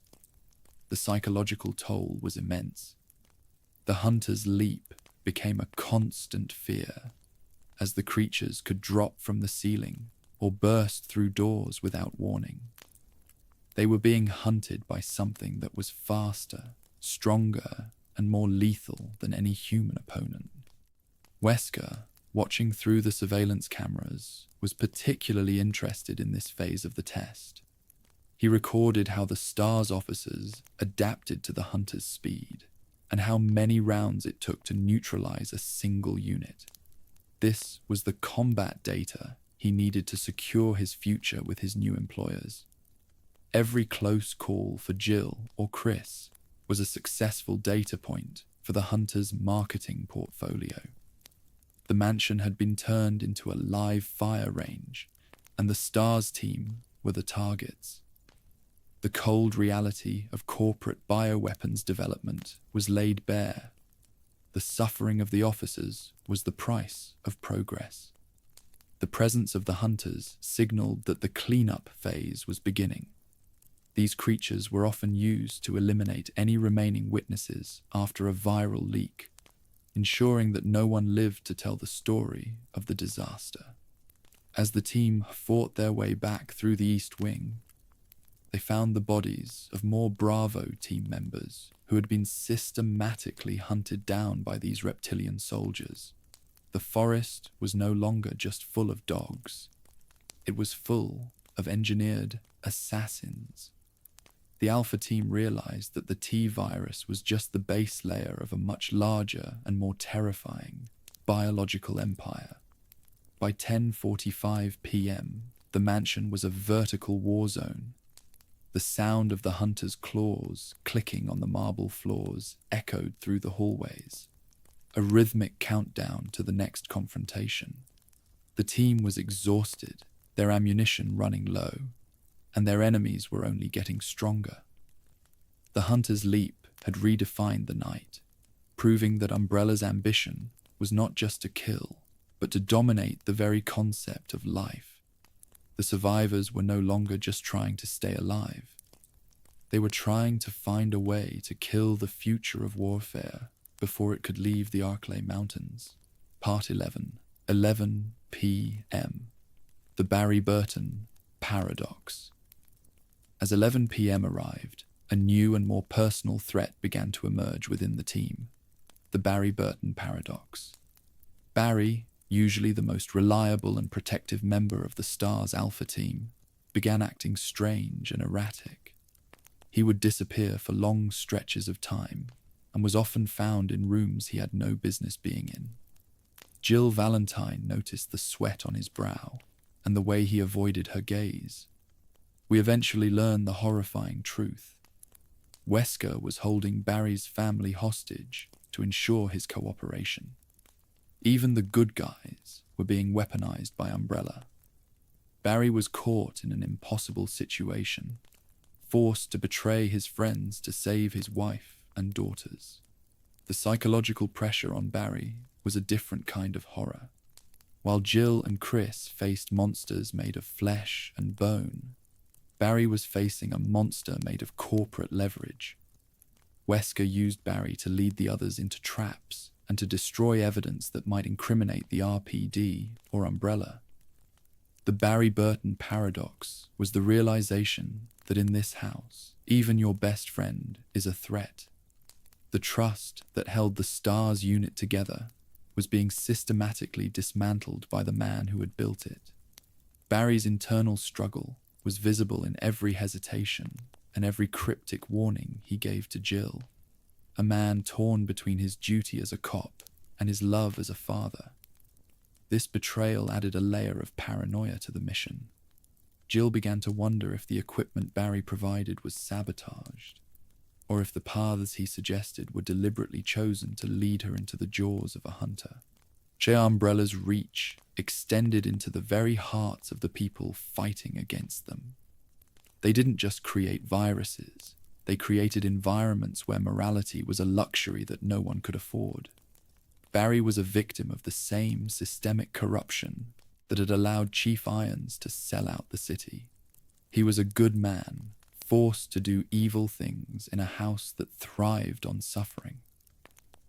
The psychological toll was immense. The Hunter's leap became a constant fear, as the creatures could drop from the ceiling or burst through doors without warning. They were being hunted by something that was faster, stronger, and more lethal than any human opponent. Wesker, watching through the surveillance cameras, was particularly interested in this phase of the test. He recorded how the STARS officers adapted to the Hunter's speed, and how many rounds it took to neutralize a single unit. This was the combat data he needed to secure his future with his new employers. Every close call for Jill or Chris was a successful data point for the Hunter's marketing portfolio. The mansion had been turned into a live fire range, and the Stars team were the targets. The cold reality of corporate bioweapons development was laid bare. The suffering of the officers was the price of progress. The presence of the hunters signaled that the cleanup phase was beginning. These creatures were often used to eliminate any remaining witnesses after a viral leak, ensuring that no one lived to tell the story of the disaster. As the team fought their way back through the East Wing, they found the bodies of more Bravo team members who had been systematically hunted down by these reptilian soldiers. The forest was no longer just full of dogs. It was full of engineered assassins. The Alpha team realized that the T-virus was just the base layer of a much larger and more terrifying biological empire. By 10:45 p.m., the mansion was a vertical war zone. The sound of the hunters' claws clicking on the marble floors echoed through the hallways, a rhythmic countdown to the next confrontation. The team was exhausted, their ammunition running low, and their enemies were only getting stronger. The hunter's leap had redefined the night, proving that Umbrella's ambition was not just to kill, but to dominate the very concept of life. The survivors were no longer just trying to stay alive. They were trying to find a way to kill the future of warfare before it could leave the Arklay Mountains. Part 11, 11 p.m. The Barry Burton Paradox. As 11 p.m. arrived, a new and more personal threat began to emerge within the team. The Barry Burton Paradox. Barry, usually the most reliable and protective member of the Stars Alpha team, began acting strange and erratic. He would disappear for long stretches of time and was often found in rooms he had no business being in. Jill Valentine noticed the sweat on his brow and the way he avoided her gaze. We eventually learned the horrifying truth. Wesker was holding Barry's family hostage to ensure his cooperation. Even the good guys were being weaponized by Umbrella. Barry was caught in an impossible situation, forced to betray his friends to save his wife and daughters. The psychological pressure on Barry was a different kind of horror. While Jill and Chris faced monsters made of flesh and bone, Barry was facing a monster made of corporate leverage. Wesker used Barry to lead the others into traps and to destroy evidence that might incriminate the RPD or Umbrella. The Barry Burton paradox was the realization that in this house, even your best friend is a threat. The trust that held the Stars unit together was being systematically dismantled by the man who had built it. Barry's internal struggle was visible in every hesitation and every cryptic warning he gave to Jill. A man torn between his duty as a cop and his love as a father. This betrayal added a layer of paranoia to the mission. Jill began to wonder if the equipment Barry provided was sabotaged, or if the paths he suggested were deliberately chosen to lead her into the jaws of a hunter. Umbrella's reach extended into the very hearts of the people fighting against them. They didn't just create viruses, they created environments where morality was a luxury that no one could afford. Barry was a victim of the same systemic corruption that had allowed Chief Irons to sell out the city. He was a good man, forced to do evil things in a house that thrived on suffering.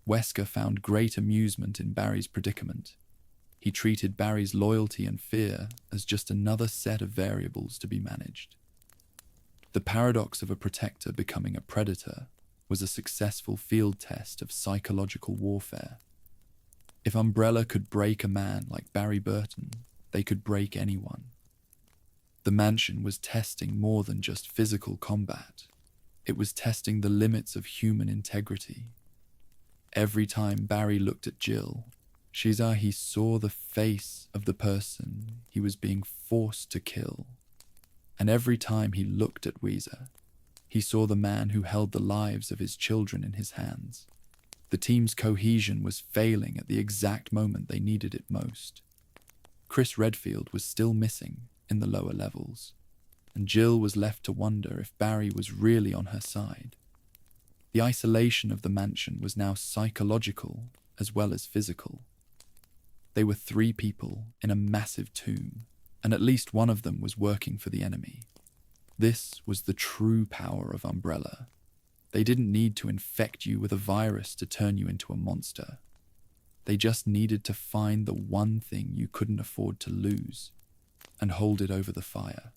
Wesker found great amusement in Barry's predicament. He treated Barry's loyalty and fear as just another set of variables to be managed. The paradox of a protector becoming a predator was a successful field test of psychological warfare. If Umbrella could break a man like Barry Burton, they could break anyone. The mansion was testing more than just physical combat. It was testing the limits of human integrity. Every time Barry looked at Jill, he saw the face of the person he was being forced to kill. And every time he looked at Weezer, he saw the man who held the lives of his children in his hands. The team's cohesion was failing at the exact moment they needed it most. Chris Redfield was still missing, in the lower levels, and Jill was left to wonder if Barry was really on her side. The isolation of the mansion was now psychological as well as physical. They were 3 people in a massive tomb, and at least one of them was working for the enemy. This was the true power of Umbrella. They didn't need to infect you with a virus to turn you into a monster. They just needed to find the one thing you couldn't afford to lose and hold it over the fire.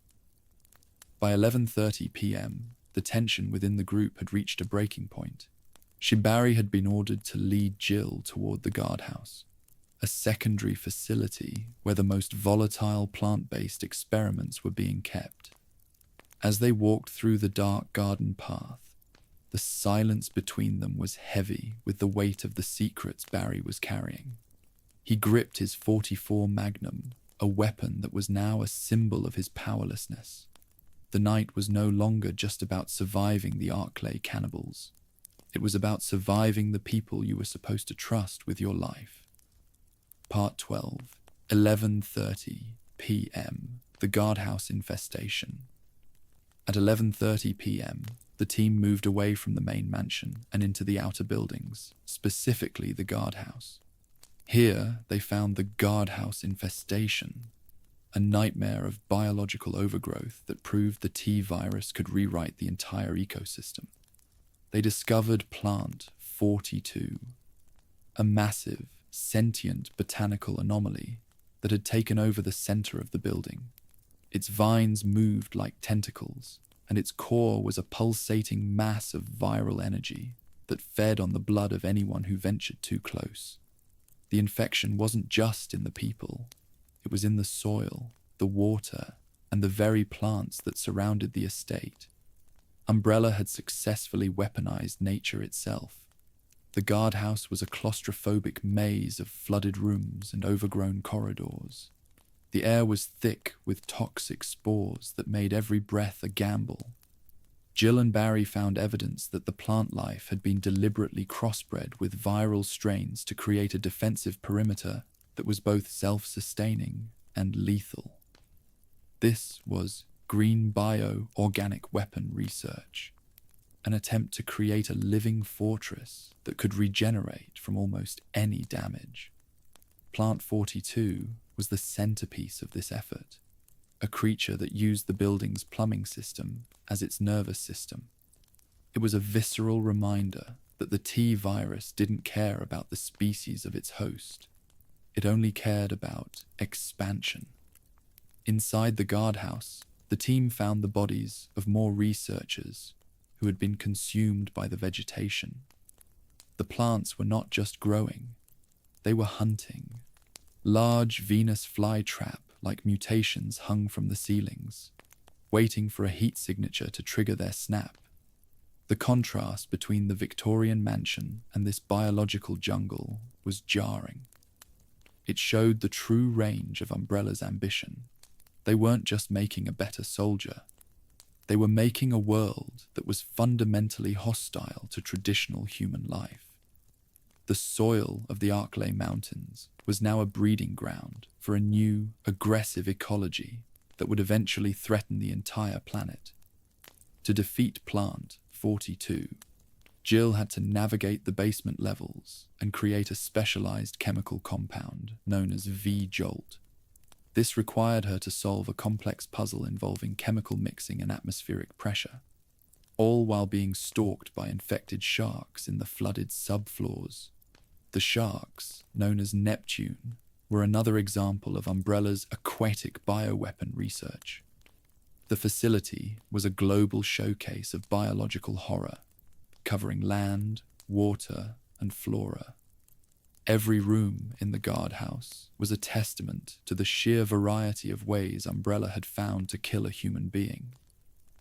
By 11:30 p.m., the tension within the group had reached a breaking point. Shibari had been ordered to lead Jill toward the guardhouse, a secondary facility where the most volatile plant-based experiments were being kept. As they walked through the dark garden path, the silence between them was heavy with the weight of the secrets Barry was carrying. He gripped his .44 Magnum, a weapon that was now a symbol of his powerlessness. The night was no longer just about surviving the Arklay cannibals. It was about surviving the people you were supposed to trust with your life. Part 12, 11:30 p.m. The guardhouse infestation. At 11:30 p.m., the team moved away from the main mansion and into the outer buildings, specifically the guardhouse. Here, they found the guardhouse infestation, a nightmare of biological overgrowth that proved the T-virus could rewrite the entire ecosystem. They discovered plant 42, a massive, sentient botanical anomaly that had taken over the center of the building. Its vines moved like tentacles, and its core was a pulsating mass of viral energy that fed on the blood of anyone who ventured too close. The infection wasn't just in the people. It was in the soil, the water, and the very plants that surrounded the estate. Umbrella had successfully weaponized nature itself. The guardhouse was a claustrophobic maze of flooded rooms and overgrown corridors. The air was thick with toxic spores that made every breath a gamble. Jill and Barry found evidence that the plant life had been deliberately crossbred with viral strains to create a defensive perimeter that was both self-sustaining and lethal. This was green bio-organic weapon research, an attempt to create a living fortress that could regenerate from almost any damage. Plant 42 was the centerpiece of this effort, a creature that used the building's plumbing system as its nervous system. It was a visceral reminder that the T-virus didn't care about the species of its host. It only cared about expansion. Inside the guardhouse, the team found the bodies of more researchers who had been consumed by the vegetation. The plants were not just growing, they were hunting. Large Venus flytrap-like mutations hung from the ceilings, waiting for a heat signature to trigger their snap. The contrast between the Victorian mansion and this biological jungle was jarring. It showed the true range of Umbrella's ambition. They weren't just making a better soldier. They were making a world that was fundamentally hostile to traditional human life. The soil of the Arklay Mountains was now a breeding ground for a new, aggressive ecology that would eventually threaten the entire planet. To defeat Plant 42, Jill had to navigate the basement levels and create a specialized chemical compound known as V-Jolt. This required her to solve a complex puzzle involving chemical mixing and atmospheric pressure, all while being stalked by infected sharks in the flooded subfloors. The sharks, known as Neptune, were another example of Umbrella's aquatic bioweapon research. The facility was a global showcase of biological horror, covering land, water, and flora. Every room in the guardhouse was a testament to the sheer variety of ways Umbrella had found to kill a human being.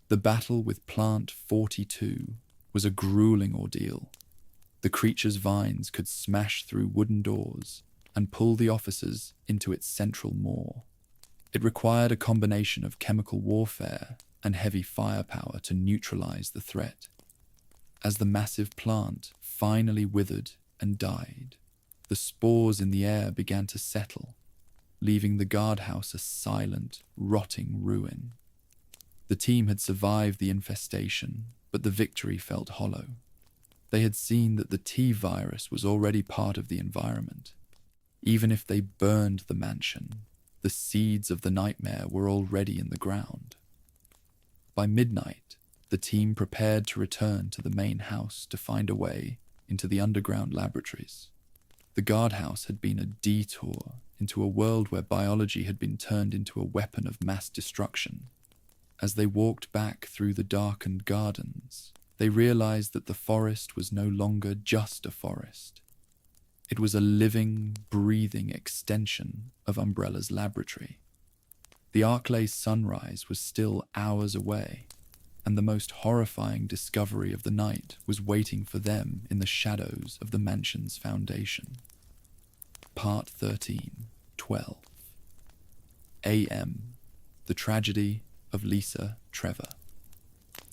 The battle with Plant 42 was a grueling ordeal. The creature's vines could smash through wooden doors and pull the officers into its central maw. It required a combination of chemical warfare and heavy firepower to neutralize the threat. As the massive plant finally withered and died, the spores in the air began to settle. leaving the guardhouse a silent, rotting ruin. The team had survived the infestation, but the victory felt hollow. They had seen that the T-virus was already part of the environment. Even if they burned the mansion, the seeds of the nightmare were already in the ground. By midnight, the team prepared to return to the main house to find a way into the underground laboratories. The guardhouse had been a detour into a world where biology had been turned into a weapon of mass destruction. As they walked back through the darkened gardens, they realized that the forest was no longer just a forest. It was a living, breathing extension of Umbrella's laboratory. The Arklay sunrise was still hours away, and the most horrifying discovery of the night was waiting for them in the shadows of the mansion's foundation. Part 13, 12. A.M. The Tragedy of Lisa Trevor.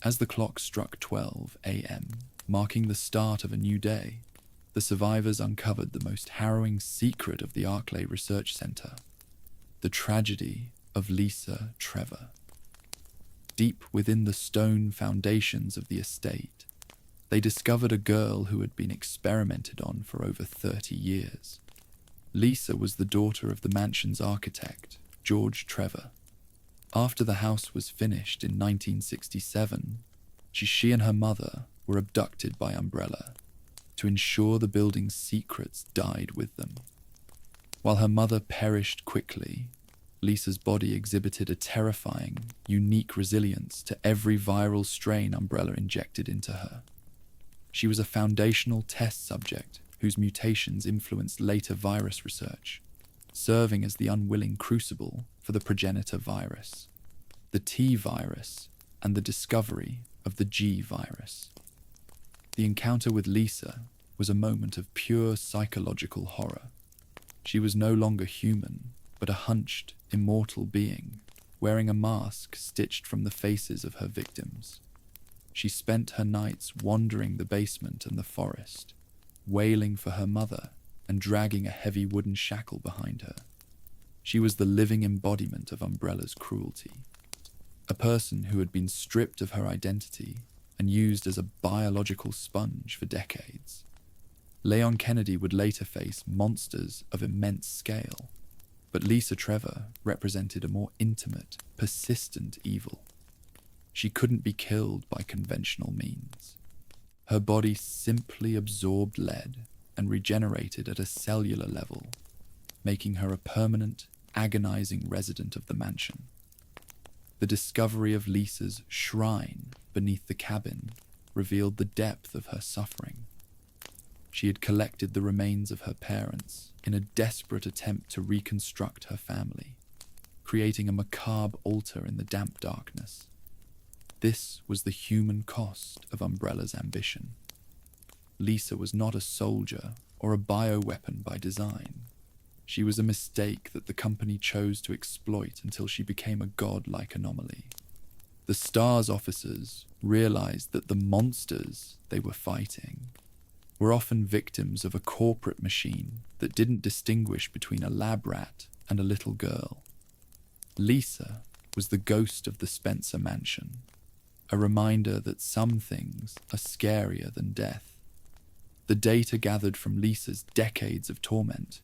As the clock struck 12 a.m., marking the start of a new day, the survivors uncovered the most harrowing secret of the Arklay Research Center: the tragedy of Lisa Trevor. Deep within the stone foundations of the estate, they discovered a girl who had been experimented on for over 30 years. Lisa was the daughter of the mansion's architect, George Trevor. After the house was finished in 1967, she and her mother were abducted by Umbrella to ensure the building's secrets died with them. While her mother perished quickly, Lisa's body exhibited a terrifying, unique resilience to every viral strain Umbrella injected into her. She was a foundational test subject whose mutations influenced later virus research, serving as the unwilling crucible for the progenitor virus, the T virus, and the discovery of the G virus. The encounter with Lisa was a moment of pure psychological horror. She was no longer human, but a hunched, immortal being, wearing a mask stitched from the faces of her victims. She spent her nights wandering the basement and the forest, wailing for her mother and dragging a heavy wooden shackle behind her. She was the living embodiment of Umbrella's cruelty, a person who had been stripped of her identity and used as a biological sponge for decades. Leon Kennedy would later face monsters of immense scale, but Lisa Trevor represented a more intimate, persistent evil. She couldn't be killed by conventional means. Her body simply absorbed lead and regenerated at a cellular level, making her a permanent, agonizing resident of the mansion. The discovery of Lisa's shrine beneath the cabin revealed the depth of her suffering. She had collected the remains of her parents in a desperate attempt to reconstruct her family, creating a macabre altar in the damp darkness. This was the human cost of Umbrella's ambition. Lisa was not a soldier or a bioweapon by design. She was a mistake that the company chose to exploit until she became a god-like anomaly. The STARS officers realized that the monsters they were fighting were often victims of a corporate machine that didn't distinguish between a lab rat and a little girl. Lisa was the ghost of the Spencer mansion, a reminder that some things are scarier than death. The data gathered from Lisa's decades of torment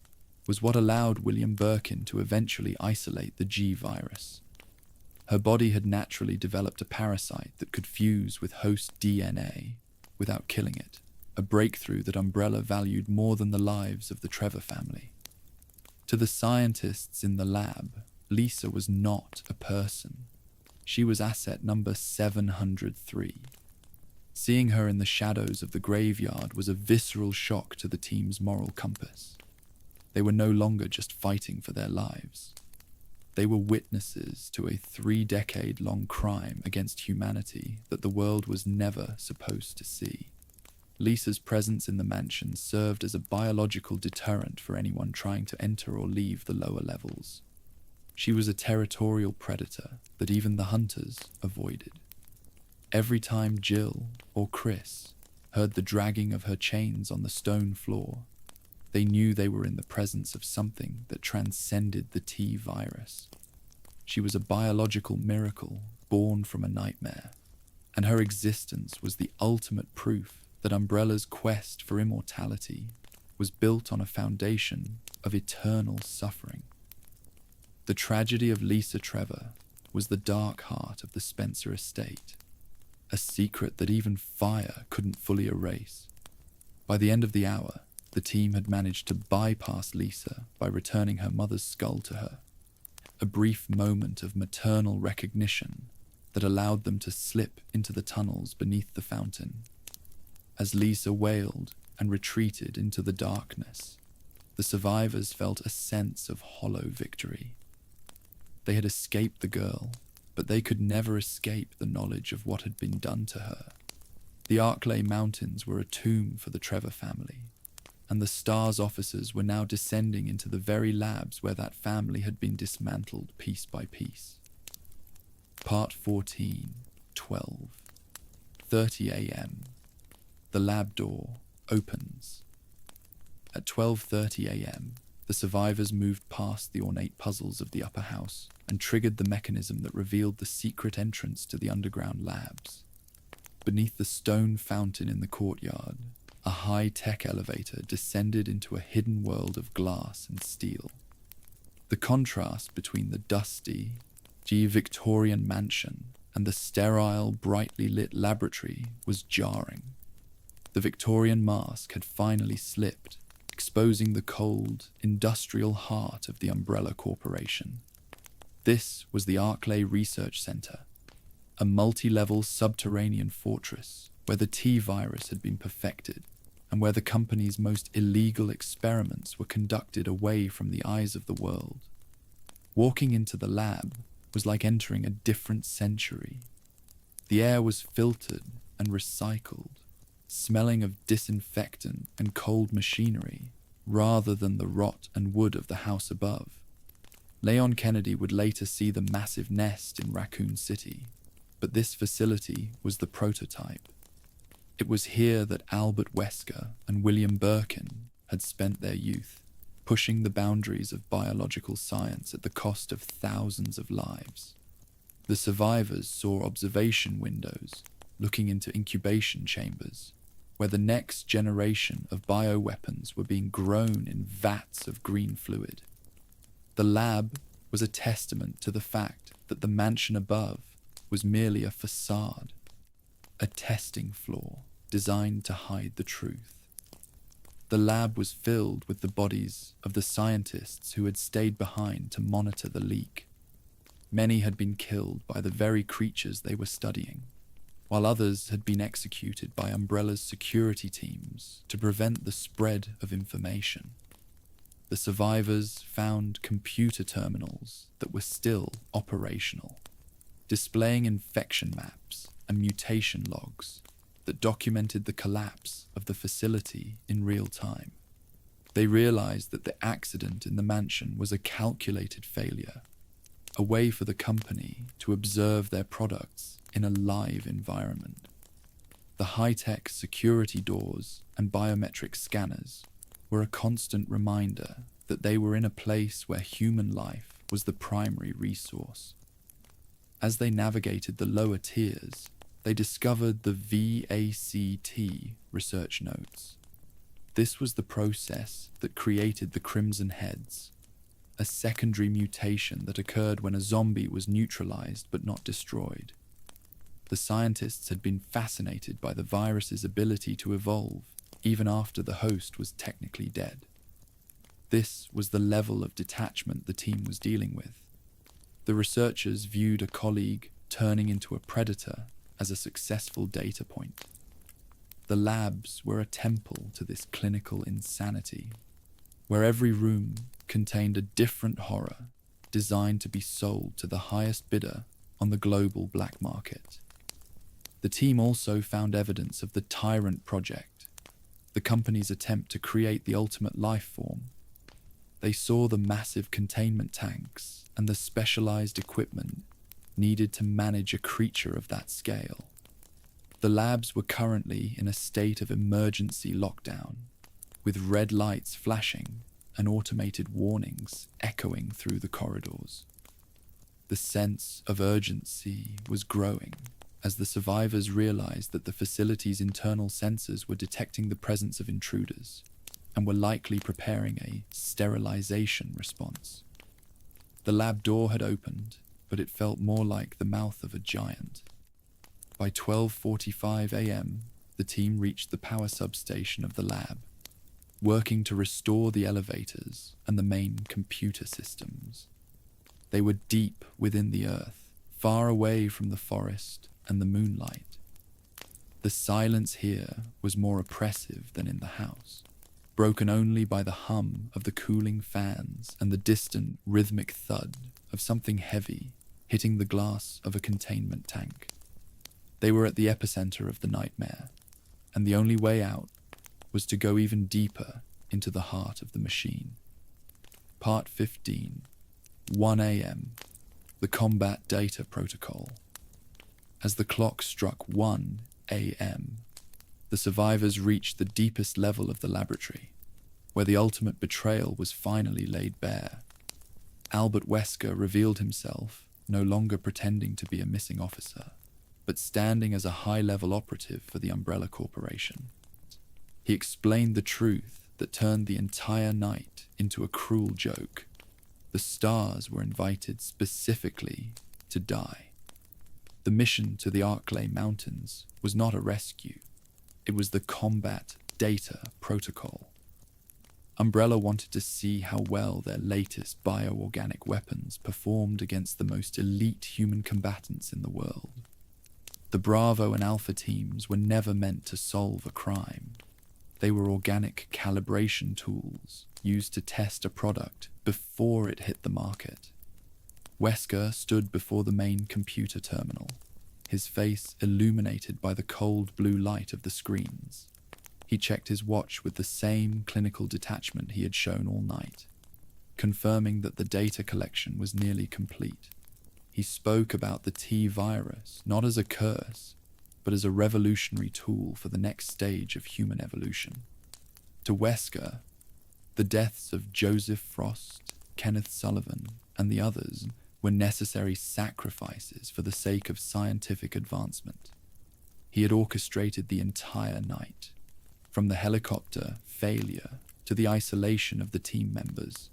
was what allowed William Birkin to eventually isolate the G virus. Her body had naturally developed a parasite that could fuse with host DNA without killing it, a breakthrough that Umbrella valued more than the lives of the Trevor family. To the scientists in the lab, Lisa was not a person. She was asset number 703. Seeing her in the shadows of the graveyard was a visceral shock to the team's moral compass. They were no longer just fighting for their lives. They were witnesses to a 3-decade-long crime against humanity that the world was never supposed to see. Lisa's presence in the mansion served as a biological deterrent for anyone trying to enter or leave the lower levels. She was a territorial predator that even the hunters avoided. Every time Jill or Chris heard the dragging of her chains on the stone floor, They knew they were in the presence of something that transcended the T virus. She was a biological miracle born from a nightmare, and her existence was the ultimate proof that Umbrella's quest for immortality was built on a foundation of eternal suffering. The tragedy of Lisa Trevor was the dark heart of the Spencer estate, a secret that even fire couldn't fully erase. By the end of the hour, the team had managed to bypass Lisa by returning her mother's skull to her, a brief moment of maternal recognition that allowed them to slip into the tunnels beneath the fountain. As Lisa wailed and retreated into the darkness, the survivors felt a sense of hollow victory. They had escaped the girl, but they could never escape the knowledge of what had been done to her. The Arklay Mountains were a tomb for the Trevor family, and the STARS officers were now descending into the very labs where that family had been dismantled piece by piece. Part 14, 12:30 a.m. The lab door opens. At 12:30 a.m., the survivors moved past the ornate puzzles of the upper house and triggered the mechanism that revealed the secret entrance to the underground labs. Beneath the stone fountain in the courtyard, a high-tech elevator descended into a hidden world of glass and steel. The contrast between the dusty, Victorian mansion and the sterile, brightly lit laboratory was jarring. The Victorian mask had finally slipped, exposing the cold, industrial heart of the Umbrella Corporation. This was the Arklay Research Center, a multi-level subterranean fortress where the T-virus had been perfected and where the company's most illegal experiments were conducted away from the eyes of the world. Walking into the lab was like entering a different century. The air was filtered and recycled, smelling of disinfectant and cold machinery rather than the rot and wood of the house above. Leon Kennedy would later see the massive nest in Raccoon City, but this facility was the prototype. It was here that Albert Wesker and William Birkin had spent their youth, pushing the boundaries of biological science at the cost of thousands of lives. The survivors saw observation windows looking into incubation chambers, where the next generation of bioweapons were being grown in vats of green fluid. The lab was a testament to the fact that the mansion above was merely a facade, a testing floor designed to hide the truth. The lab was filled with the bodies of the scientists who had stayed behind to monitor the leak. Many had been killed by the very creatures they were studying, while others had been executed by Umbrella's security teams to prevent the spread of information. The survivors found computer terminals that were still operational, displaying infection maps and mutation logs that documented the collapse of the facility in real time. They realized that the accident in the mansion was a calculated failure, a way for the company to observe their products in a live environment. The high-tech security doors and biometric scanners were a constant reminder that they were in a place where human life was the primary resource. As they navigated the lower tiers, they discovered the VACT research notes. This was the process that created the Crimson Heads, a secondary mutation that occurred when a zombie was neutralized but not destroyed. The scientists had been fascinated by the virus's ability to evolve even after the host was technically dead. This was the level of detachment the team was dealing with. The researchers viewed a colleague turning into a predator as a successful data point. The labs were a temple to this clinical insanity, where every room contained a different horror designed to be sold to the highest bidder on the global black market. The team also found evidence of the Tyrant project, the company's attempt to create the ultimate life form. They saw the massive containment tanks and the specialized equipment needed to manage a creature of that scale. The labs were currently in a state of emergency lockdown, with red lights flashing and automated warnings echoing through the corridors. The sense of urgency was growing as the survivors realized that the facility's internal sensors were detecting the presence of intruders and were likely preparing a sterilization response. The lab door had opened, but it felt more like the mouth of a giant. By 12:45 a.m., the team reached the power substation of the lab, working to restore the elevators and the main computer systems. They were deep within the earth, far away from the forest and the moonlight. The silence here was more oppressive than in the house, broken only by the hum of the cooling fans and the distant rhythmic thud of something heavy hitting the glass of a containment tank. They were at the epicenter of the nightmare, and the only way out was to go even deeper into the heart of the machine. Part 15, 1 a.m., the Combat Data Protocol. As the clock struck 1 a.m., the survivors reached the deepest level of the laboratory, where the ultimate betrayal was finally laid bare. Albert Wesker revealed himself, no longer pretending to be a missing officer, but standing as a high-level operative for the Umbrella Corporation. He explained the truth that turned the entire night into a cruel joke. The stars were invited specifically to die. The mission to the Arklay Mountains was not a rescue. It was the Combat Data Protocol. Umbrella wanted to see how well their latest bioorganic weapons performed against the most elite human combatants in the world. The Bravo and Alpha teams were never meant to solve a crime. They were organic calibration tools used to test a product before it hit the market. Wesker stood before the main computer terminal, his face illuminated by the cold blue light of the screens. He checked his watch with the same clinical detachment he had shown all night, confirming that the data collection was nearly complete. He spoke about the T-virus not as a curse, but as a revolutionary tool for the next stage of human evolution. To Wesker, the deaths of Joseph Frost, Kenneth Sullivan, and the others were necessary sacrifices for the sake of scientific advancement. He had orchestrated the entire night, from the helicopter failure to the isolation of the team members,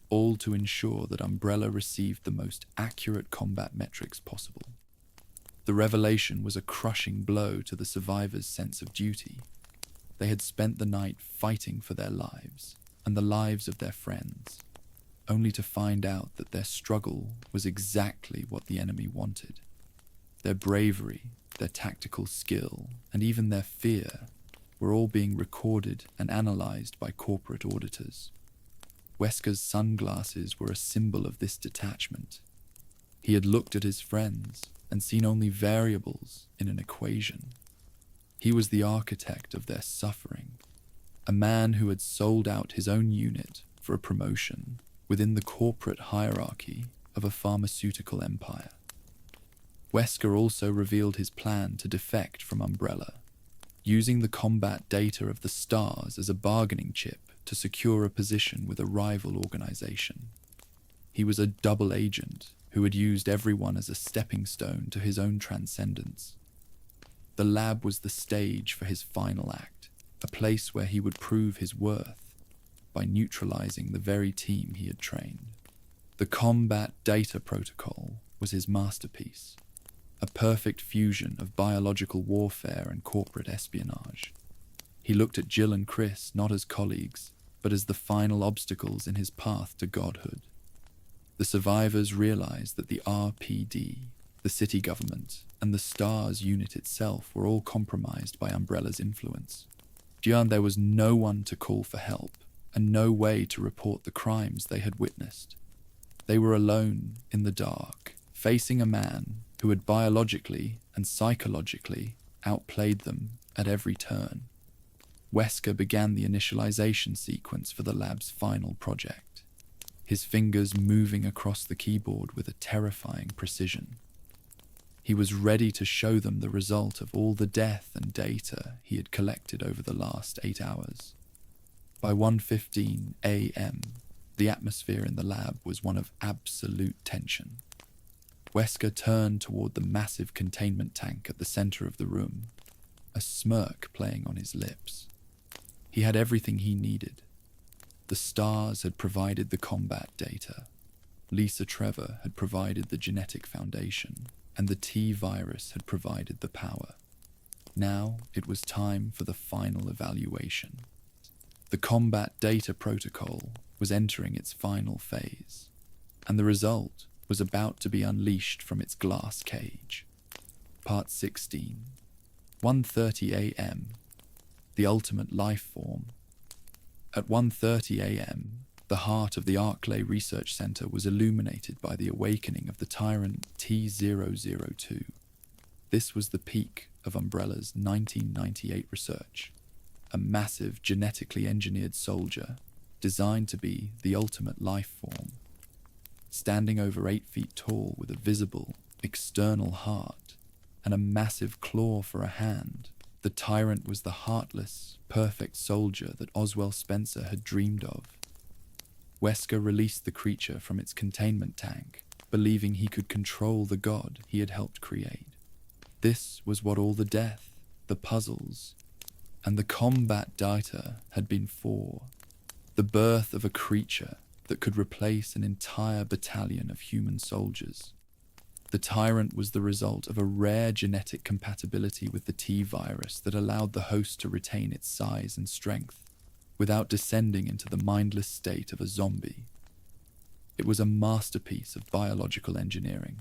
all to ensure that Umbrella received the most accurate combat metrics possible. The revelation was a crushing blow to the survivors' sense of duty. They had spent the night fighting for their lives and the lives of their friends, only to find out that their struggle was exactly what the enemy wanted. Their bravery, their tactical skill, and even their fear were all being recorded and analyzed by corporate auditors. Wesker's sunglasses were a symbol of this detachment. He had looked at his friends and seen only variables in an equation. He was the architect of their suffering, a man who had sold out his own unit for a promotion within the corporate hierarchy of a pharmaceutical empire. Wesker also revealed his plan to defect from Umbrella, using the combat data of the stars as a bargaining chip to secure a position with a rival organization. He was a double agent who had used everyone as a stepping stone to his own transcendence. The lab was the stage for his final act, a place where he would prove his worth by neutralizing the very team he had trained. The Combat Data Protocol was his masterpiece, a perfect fusion of biological warfare and corporate espionage. He looked at Jill and Chris not as colleagues, but as the final obstacles in his path to godhood. The survivors realized that the RPD, the city government, and the STARS unit itself were all compromised by Umbrella's influence. Beyond there was no one to call for help, and no way to report the crimes they had witnessed. They were alone in the dark, facing a man who had biologically and psychologically outplayed them at every turn. Wesker began the initialization sequence for the lab's final project, his fingers moving across the keyboard with a terrifying precision. He was ready to show them the result of all the death and data he had collected over the last 8 hours. By 1:15 a.m., the atmosphere in the lab was one of absolute tension. Wesker turned toward the massive containment tank at the center of the room, a smirk playing on his lips. He had everything he needed. The stars had provided the combat data. Lisa Trevor had provided the genetic foundation, and the T-virus had provided the power. Now it was time for the final evaluation. The combat data protocol was entering its final phase, and the result was about to be unleashed from its glass cage. Part 16. 1:30 a.m. The ultimate life form. At 1:30 a.m., the heart of the Arklay Research Center was illuminated by the awakening of the Tyrant T-002. This was the peak of Umbrella's 1998 research, a massive genetically engineered soldier designed to be the ultimate life form. Standing over 8 feet tall with a visible, external heart and a massive claw for a hand, the Tyrant was the heartless, perfect soldier that Oswell Spencer had dreamed of. Wesker released the creature from its containment tank, believing he could control the god he had helped create. This was what all the death, the puzzles, and the combat data had been for. The birth of a creature that could replace an entire battalion of human soldiers. The Tyrant was the result of a rare genetic compatibility with the T-virus that allowed the host to retain its size and strength without descending into the mindless state of a zombie. It was a masterpiece of biological engineering,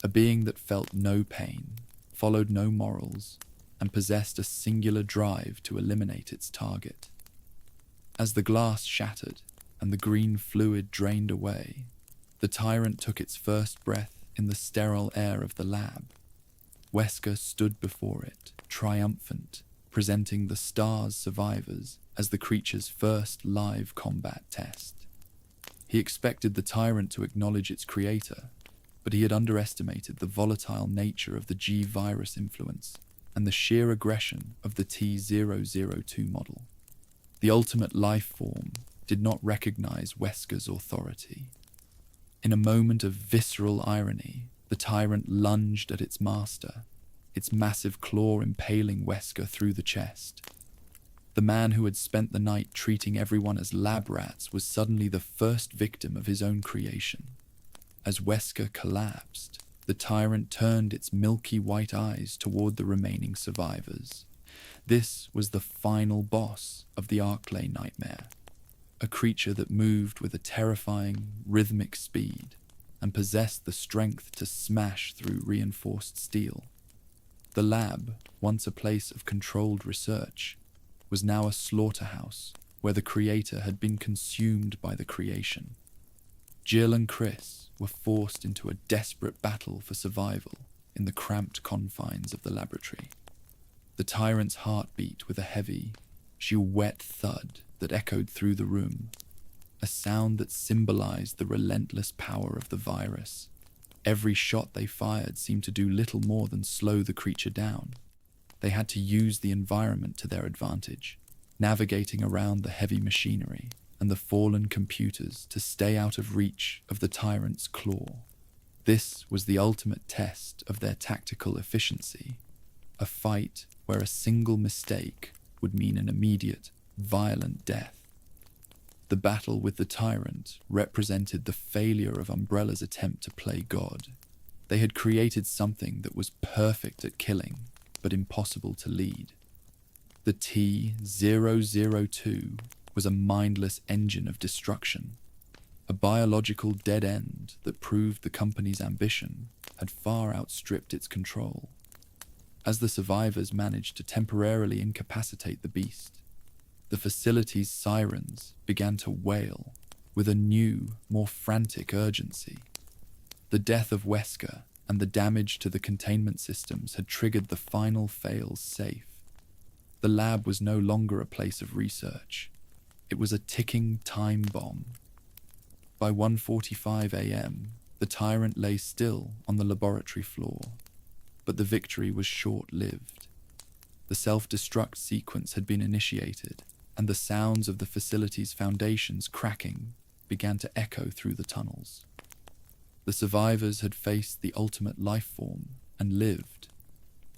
a being that felt no pain, followed no morals, and possessed a singular drive to eliminate its target. As the glass shattered and the green fluid drained away, the Tyrant took its first breath in the sterile air of the lab. Wesker stood before it, triumphant, presenting the STARS survivors as the creature's first live combat test. He expected the Tyrant to acknowledge its creator, but he had underestimated the volatile nature of the G-virus influence and the sheer aggression of the T-002 model. The ultimate life form did not recognize Wesker's authority. In a moment of visceral irony, the Tyrant lunged at its master, its massive claw impaling Wesker through the chest. The man who had spent the night treating everyone as lab rats was suddenly the first victim of his own creation. As Wesker collapsed, the Tyrant turned its milky white eyes toward the remaining survivors. This was the final boss of the Arklay nightmare, a creature that moved with a terrifying, rhythmic speed and possessed the strength to smash through reinforced steel. The lab, once a place of controlled research, was now a slaughterhouse where the creator had been consumed by the creation. Jill and Chris were forced into a desperate battle for survival in the cramped confines of the laboratory. The Tyrant's heart beat with a heavy, wet thud that echoed through the room, a sound that symbolized the relentless power of the virus. Every shot they fired seemed to do little more than slow the creature down. They had to use the environment to their advantage, navigating around the heavy machinery and the fallen computers to stay out of reach of the Tyrant's claw. This was the ultimate test of their tactical efficiency, a fight where a single mistake would mean an immediate, violent death. The battle with the Tyrant represented the failure of Umbrella's attempt to play God. They had created something that was perfect at killing, but impossible to lead. The T-002 was a mindless engine of destruction, a biological dead end that proved the company's ambition had far outstripped its control. As the survivors managed to temporarily incapacitate the beast, the facility's sirens began to wail with a new, more frantic urgency. The death of Wesker and the damage to the containment systems had triggered the final fail-safe. The lab was no longer a place of research. It was a ticking time bomb. By 1:45 a.m., the Tyrant lay still on the laboratory floor, but the victory was short-lived. The self-destruct sequence had been initiated, and the sounds of the facility's foundations cracking began to echo through the tunnels. The survivors had faced the ultimate life form and lived,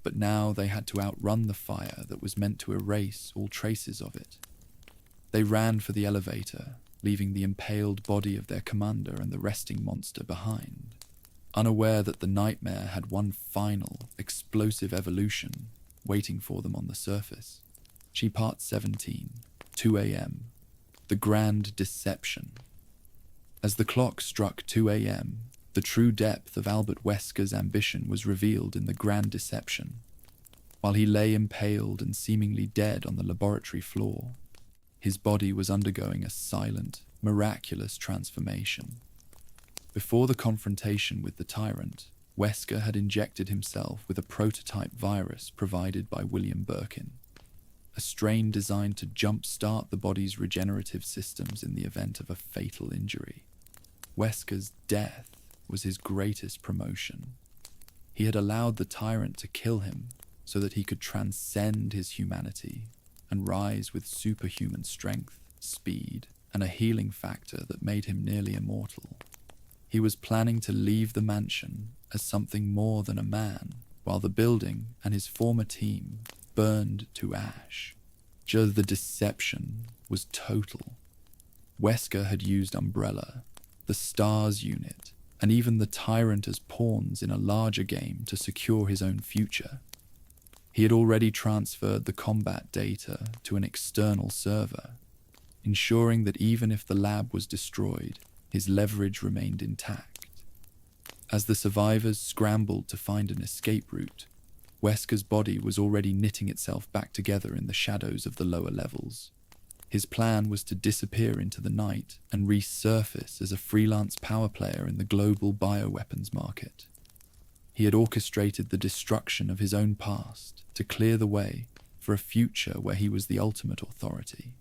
but now they had to outrun the fire that was meant to erase all traces of it. They ran for the elevator, leaving the impaled body of their commander and the resting monster behind, unaware that the nightmare had one final, explosive evolution waiting for them on the surface. Part 17, 2 a.m. The Grand Deception. As the clock struck 2 a.m., the true depth of Albert Wesker's ambition was revealed in the Grand Deception. While he lay impaled and seemingly dead on the laboratory floor, his body was undergoing a silent, miraculous transformation. Before the confrontation with the Tyrant, Wesker had injected himself with a prototype virus provided by William Birkin, a strain designed to jump-start the body's regenerative systems in the event of a fatal injury. Wesker's death was his greatest promotion. He had allowed the Tyrant to kill him so that he could transcend his humanity and rise with superhuman strength, speed, and a healing factor that made him nearly immortal. He was planning to leave the mansion as something more than a man, while the building and his former team burned to ash. Just the deception was total. Wesker had used Umbrella, the STARS unit, and even the Tyrant as pawns in a larger game to secure his own future. He had already transferred the combat data to an external server, ensuring that even if the lab was destroyed, his leverage remained intact. As the survivors scrambled to find an escape route, Wesker's body was already knitting itself back together in the shadows of the lower levels. His plan was to disappear into the night and resurface as a freelance power player in the global bioweapons market. He had orchestrated the destruction of his own past to clear the way for a future where he was the ultimate authority.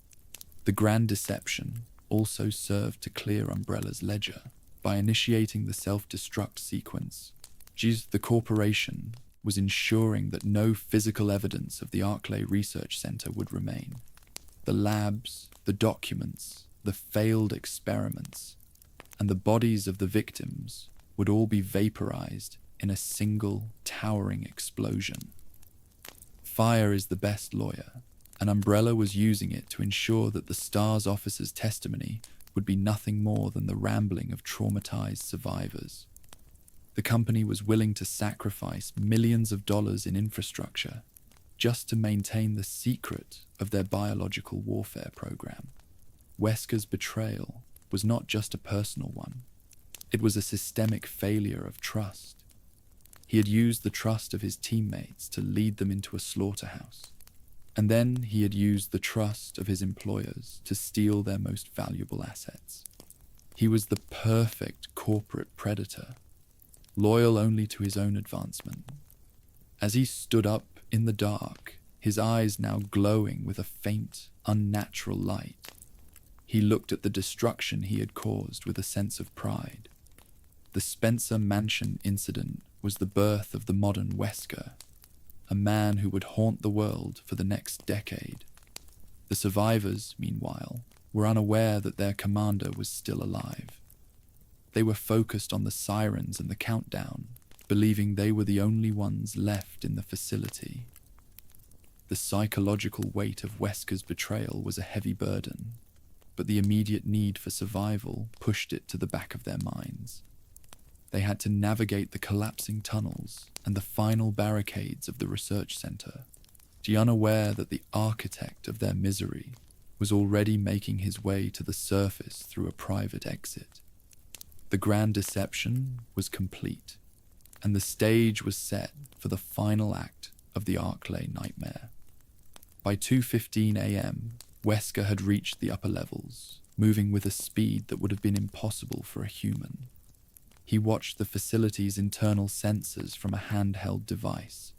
The Grand Deception also served to clear Umbrella's ledger by initiating the self-destruct sequence. The corporation was ensuring that no physical evidence of the Arklay Research Center would remain. The labs, the documents, the failed experiments, and the bodies of the victims would all be vaporized in a single, towering explosion. Fire is the best lawyer, and Umbrella was using it to ensure that the STARS officer's testimony would be nothing more than the rambling of traumatized survivors. The company was willing to sacrifice millions of dollars in infrastructure just to maintain the secret of their biological warfare program. Wesker's betrayal was not just a personal one. It was a systemic failure of trust. He had used the trust of his teammates to lead them into a slaughterhouse. And then he had used the trust of his employers to steal their most valuable assets. He was the perfect corporate predator, loyal only to his own advancement. As he stood up in the dark, his eyes now glowing with a faint, unnatural light, he looked at the destruction he had caused with a sense of pride. The Spencer Mansion incident was the birth of the modern Wesker, a man who would haunt the world for the next decade. The survivors, meanwhile, were unaware that their commander was still alive. They were focused on the sirens and the countdown, believing they were the only ones left in the facility. The psychological weight of Wesker's betrayal was a heavy burden, but the immediate need for survival pushed it to the back of their minds. They had to navigate the collapsing tunnels and the final barricades of the research center, unaware that the architect of their misery was already making his way to the surface through a private exit. The Grand Deception was complete, and the stage was set for the final act of the Arklay nightmare. By 2:15 a.m., Wesker had reached the upper levels, moving with a speed that would have been impossible for a human. He watched the facility's internal sensors from a handheld device,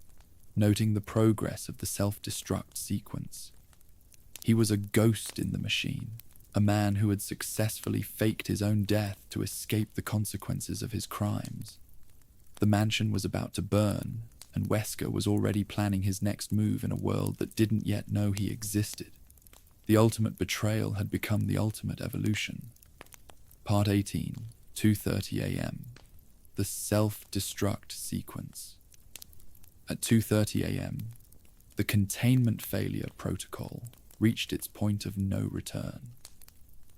noting the progress of the self-destruct sequence. He was a ghost in the machine, a man who had successfully faked his own death to escape the consequences of his crimes. The mansion was about to burn, and Wesker was already planning his next move in a world that didn't yet know he existed. The ultimate betrayal had become the ultimate evolution. Part 18, 2:30 a.m. The self-destruct sequence. At 2:30 a.m., the containment failure protocol reached its point of no return.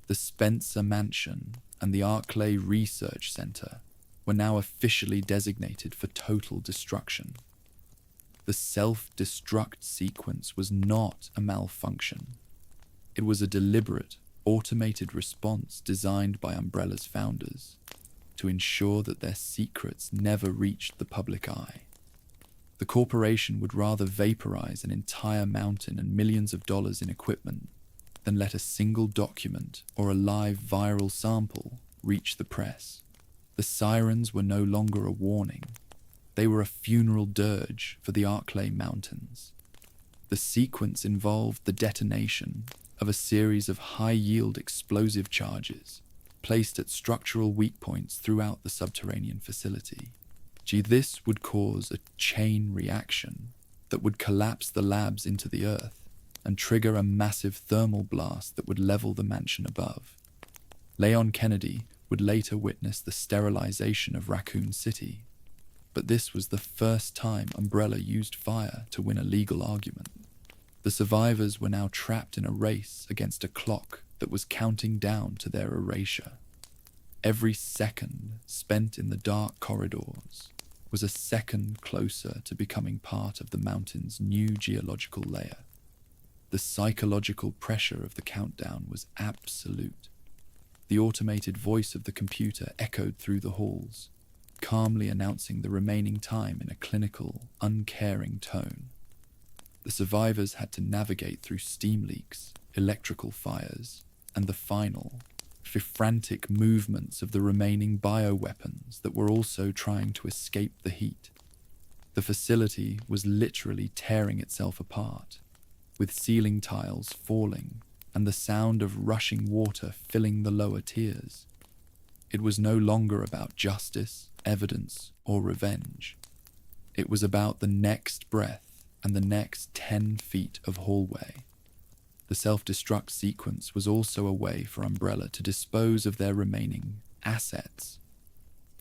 The Spencer Mansion and the Arklay Research Center were now officially designated for total destruction. The self-destruct sequence was not a malfunction. It was a deliberate, automated response designed by Umbrella's founders to ensure that their secrets never reached the public eye. The corporation would rather vaporize an entire mountain and millions of dollars in equipment than let a single document or a live viral sample reach the press. The sirens were no longer a warning. They were a funeral dirge for the Arklay Mountains. The sequence involved the detonation of a series of high-yield explosive charges placed at structural weak points throughout the subterranean facility. This would cause a chain reaction that would collapse the labs into the earth and trigger a massive thermal blast that would level the mansion above. Leon Kennedy would later witness the sterilization of Raccoon City, but this was the first time Umbrella used fire to win a legal argument. The survivors were now trapped in a race against a clock that was counting down to their erasure. Every second spent in the dark corridors was a second closer to becoming part of the mountain's new geological layer. The psychological pressure of the countdown was absolute. The automated voice of the computer echoed through the halls, calmly announcing the remaining time in a clinical, uncaring tone. The survivors had to navigate through steam leaks, electrical fires, and the final, frantic movements of the remaining bioweapons that were also trying to escape the heat. The facility was literally tearing itself apart, with ceiling tiles falling and the sound of rushing water filling the lower tiers. It was no longer about justice, evidence, or revenge. It was about the next breath and the next 10 feet of hallway. The self-destruct sequence was also a way for Umbrella to dispose of their remaining assets.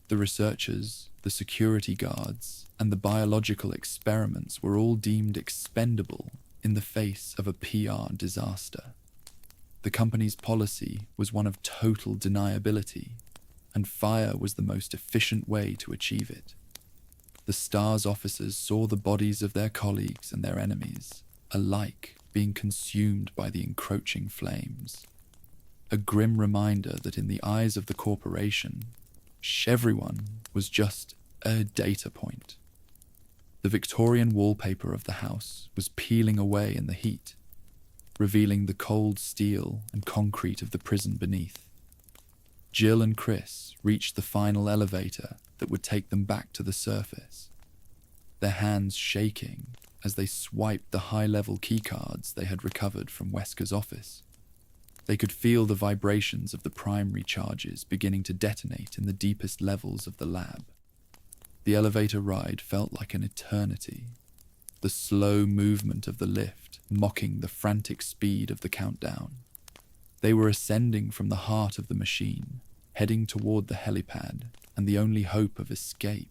The researchers, the security guards, and the biological experiments were all deemed expendable in the face of a PR disaster. The company's policy was one of total deniability, and fire was the most efficient way to achieve it. The STARS officers saw the bodies of their colleagues and their enemies alike being consumed by the encroaching flames. A grim reminder that in the eyes of the corporation, everyone was just a data point. The Victorian wallpaper of the house was peeling away in the heat, revealing the cold steel and concrete of the prison beneath. Jill and Chris reached the final elevator that would take them back to the surface, their hands shaking as they swiped the high-level keycards they had recovered from Wesker's office. They could feel the vibrations of the primary charges beginning to detonate in the deepest levels of the lab. The elevator ride felt like an eternity, the slow movement of the lift mocking the frantic speed of the countdown. They were ascending from the heart of the machine, heading toward the helipad and the only hope of escape.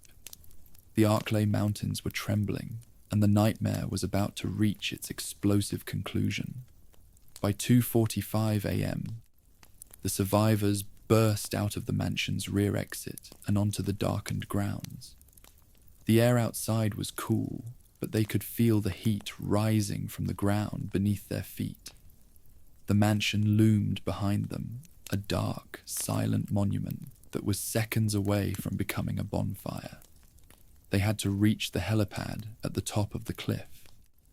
The Arklay Mountains were trembling, and the nightmare was about to reach its explosive conclusion. By 2:45 a.m., the survivors burst out of the mansion's rear exit and onto the darkened grounds. The air outside was cool, but they could feel the heat rising from the ground beneath their feet. The mansion loomed behind them, a dark, silent monument that was seconds away from becoming a bonfire. They had to reach the helipad at the top of the cliff,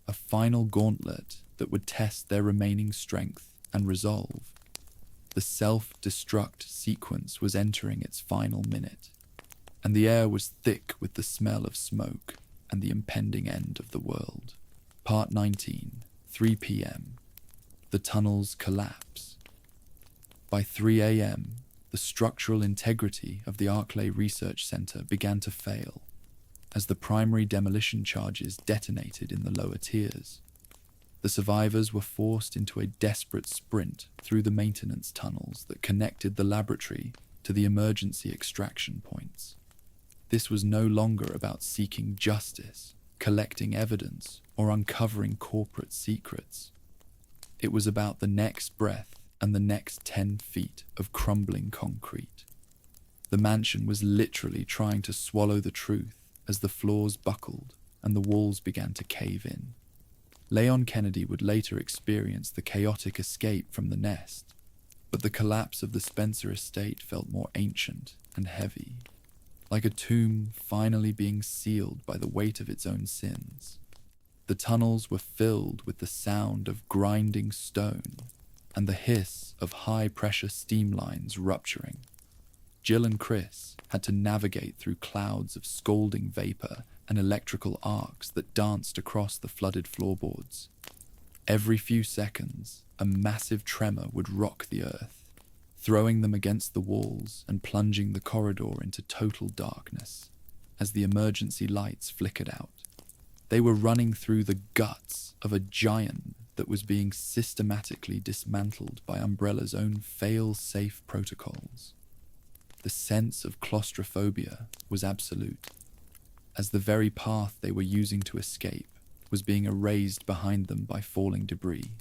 a final gauntlet that would test their remaining strength and resolve. The self-destruct sequence was entering its final minute, and the air was thick with the smell of smoke and the impending end of the world. Part 19, 3 p.m. The tunnels collapse. By 3 a.m., the structural integrity of the Arklay Research Center began to fail, as the primary demolition charges detonated in the lower tiers. The survivors were forced into a desperate sprint through the maintenance tunnels that connected the laboratory to the emergency extraction points. This was no longer about seeking justice, collecting evidence, or uncovering corporate secrets. It was about the next breath and the next 10 feet of crumbling concrete. The mansion was literally trying to swallow the truth as the floors buckled and the walls began to cave in. Leon Kennedy would later experience the chaotic escape from the nest, but the collapse of the Spencer estate felt more ancient and heavy, like a tomb finally being sealed by the weight of its own sins. The tunnels were filled with the sound of grinding stone and the hiss of high-pressure steam lines rupturing. Jill and Chris had to navigate through clouds of scalding vapor and electrical arcs that danced across the flooded floorboards. Every few seconds, a massive tremor would rock the earth, throwing them against the walls and plunging the corridor into total darkness as the emergency lights flickered out. They were running through the guts of a giant that was being systematically dismantled by Umbrella's own fail-safe protocols. The sense of claustrophobia was absolute, as the very path they were using to escape was being erased behind them by falling debris.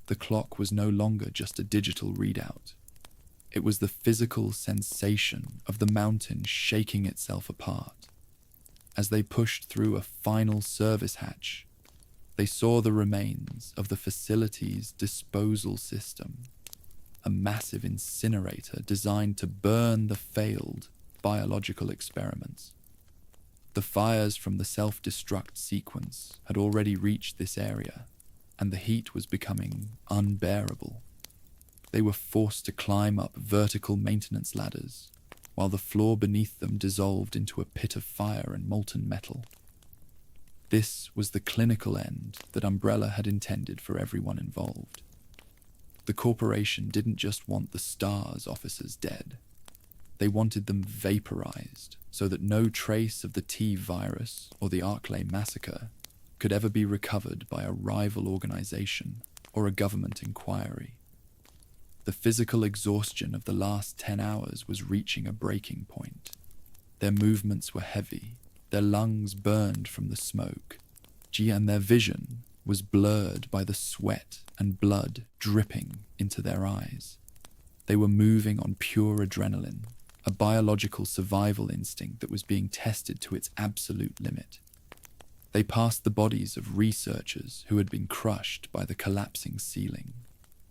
The clock was no longer just a digital readout. It was the physical sensation of the mountain shaking itself apart. As they pushed through a final service hatch, they saw the remains of the facility's disposal system, a massive incinerator designed to burn the failed biological experiments. The fires from the self-destruct sequence had already reached this area, and the heat was becoming unbearable. They were forced to climb up vertical maintenance ladders, while the floor beneath them dissolved into a pit of fire and molten metal. This was the clinical end that Umbrella had intended for everyone involved. The corporation didn't just want the STARS officers dead. They wanted them vaporized so that no trace of the T virus or the Arklay massacre could ever be recovered by a rival organization or a government inquiry. The physical exhaustion of the last 10 hours was reaching a breaking point. Their movements were heavy, their lungs burned from the smoke, and their vision was blurred by the sweat and blood dripping into their eyes. They were moving on pure adrenaline, a biological survival instinct that was being tested to its absolute limit. They passed the bodies of researchers who had been crushed by the collapsing ceiling,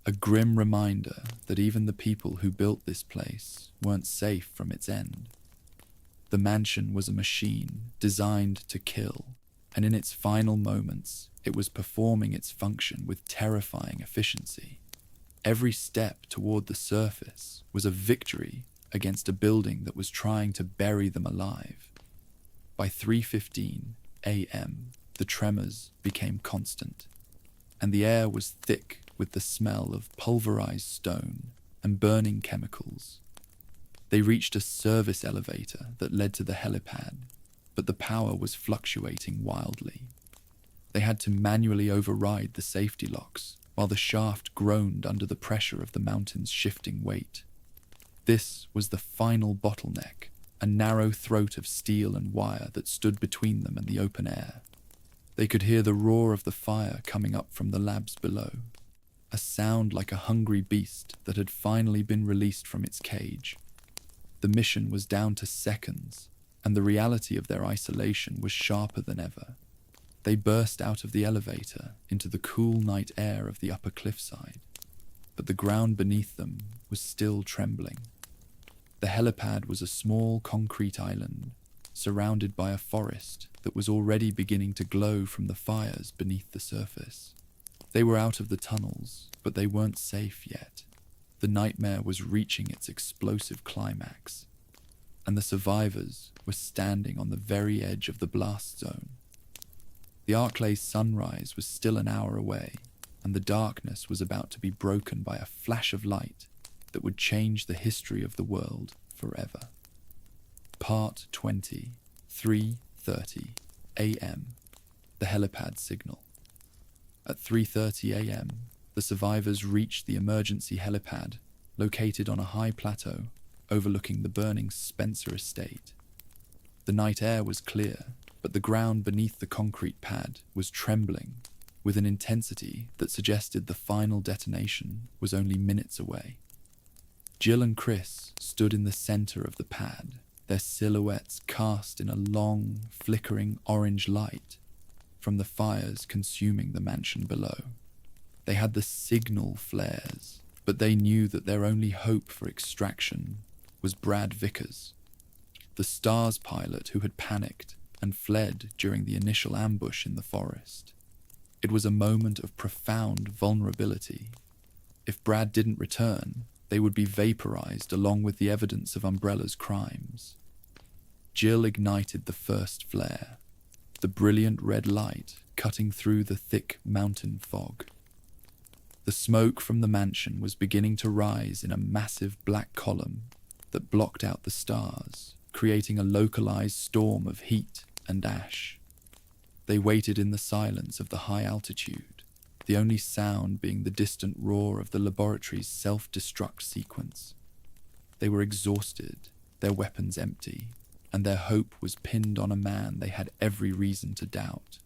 a grim reminder that even the people who built this place weren't safe from its end. The mansion was a machine designed to kill, and in its final moments, it was performing its function with terrifying efficiency. Every step toward the surface was a victory against a building that was trying to bury them alive. By 3:15 a.m., the tremors became constant, and the air was thick with the smell of pulverized stone and burning chemicals. They reached a service elevator that led to the helipad, but the power was fluctuating wildly. They had to manually override the safety locks while the shaft groaned under the pressure of the mountain's shifting weight. This was the final bottleneck, a narrow throat of steel and wire that stood between them and the open air. They could hear the roar of the fire coming up from the labs below, a sound like a hungry beast that had finally been released from its cage. The mission was down to seconds, and the reality of their isolation was sharper than ever. They burst out of the elevator into the cool night air of the upper cliffside, but the ground beneath them was still trembling. The helipad was a small concrete island, surrounded by a forest that was already beginning to glow from the fires beneath the surface. They were out of the tunnels, but they weren't safe yet. The nightmare was reaching its explosive climax, and the survivors were standing on the very edge of the blast zone. The Arklay sunrise was still an hour away, and the darkness was about to be broken by a flash of light that would change the history of the world forever. Part 20, 3:30 a.m. The helipad signal. At 3:30 a.m., the survivors reached the emergency helipad located on a high plateau overlooking the burning Spencer estate. The night air was clear, but the ground beneath the concrete pad was trembling with an intensity that suggested the final detonation was only minutes away. Jill and Chris stood in the center of the pad, their silhouettes cast in a long, flickering orange light from the fires consuming the mansion below. They had the signal flares, but they knew that their only hope for extraction was Brad Vickers, the STARS pilot who had panicked and fled during the initial ambush in the forest. It was a moment of profound vulnerability. If Brad didn't return, they would be vaporized along with the evidence of Umbrella's crimes. Jill ignited the first flare, the brilliant red light cutting through the thick mountain fog. The smoke from the mansion was beginning to rise in a massive black column that blocked out the stars, creating a localized storm of heat and ash. They waited in the silence of the high altitude, the only sound being the distant roar of the laboratory's self-destruct sequence. They were exhausted, their weapons empty, and their hope was pinned on a man they had every reason to doubt.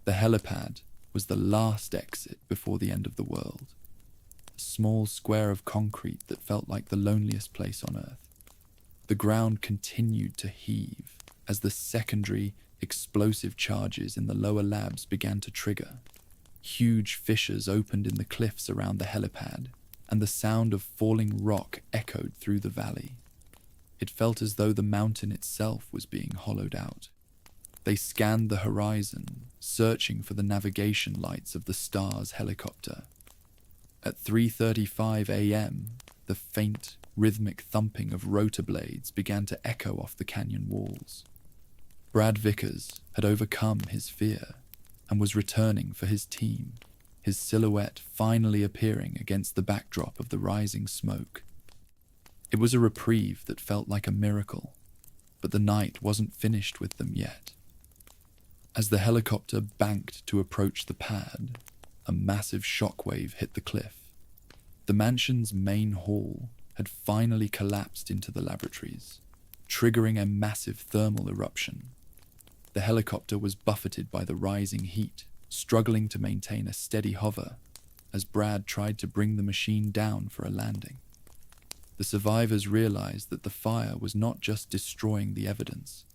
The helipad was the last exit before the end of the world, a small square of concrete that felt like the loneliest place on Earth. The ground continued to heave as the secondary explosive charges in the lower labs began to trigger. Huge fissures opened in the cliffs around the helipad, and the sound of falling rock echoed through the valley. It felt as though the mountain itself was being hollowed out. They scanned the horizon, searching for the navigation lights of the STARS helicopter. At 3:35 a.m., the faint, rhythmic thumping of rotor blades began to echo off the canyon walls. Brad Vickers had overcome his fear and was returning for his team, his silhouette finally appearing against the backdrop of the rising smoke. It was a reprieve that felt like a miracle, but the night wasn't finished with them yet. As the helicopter banked to approach the pad, a massive shockwave hit the cliff. The mansion's main hall had finally collapsed into the laboratories, triggering a massive thermal eruption. The helicopter was buffeted by the rising heat, struggling to maintain a steady hover as Brad tried to bring the machine down for a landing. The survivors realized that the fire was not just destroying the evidence,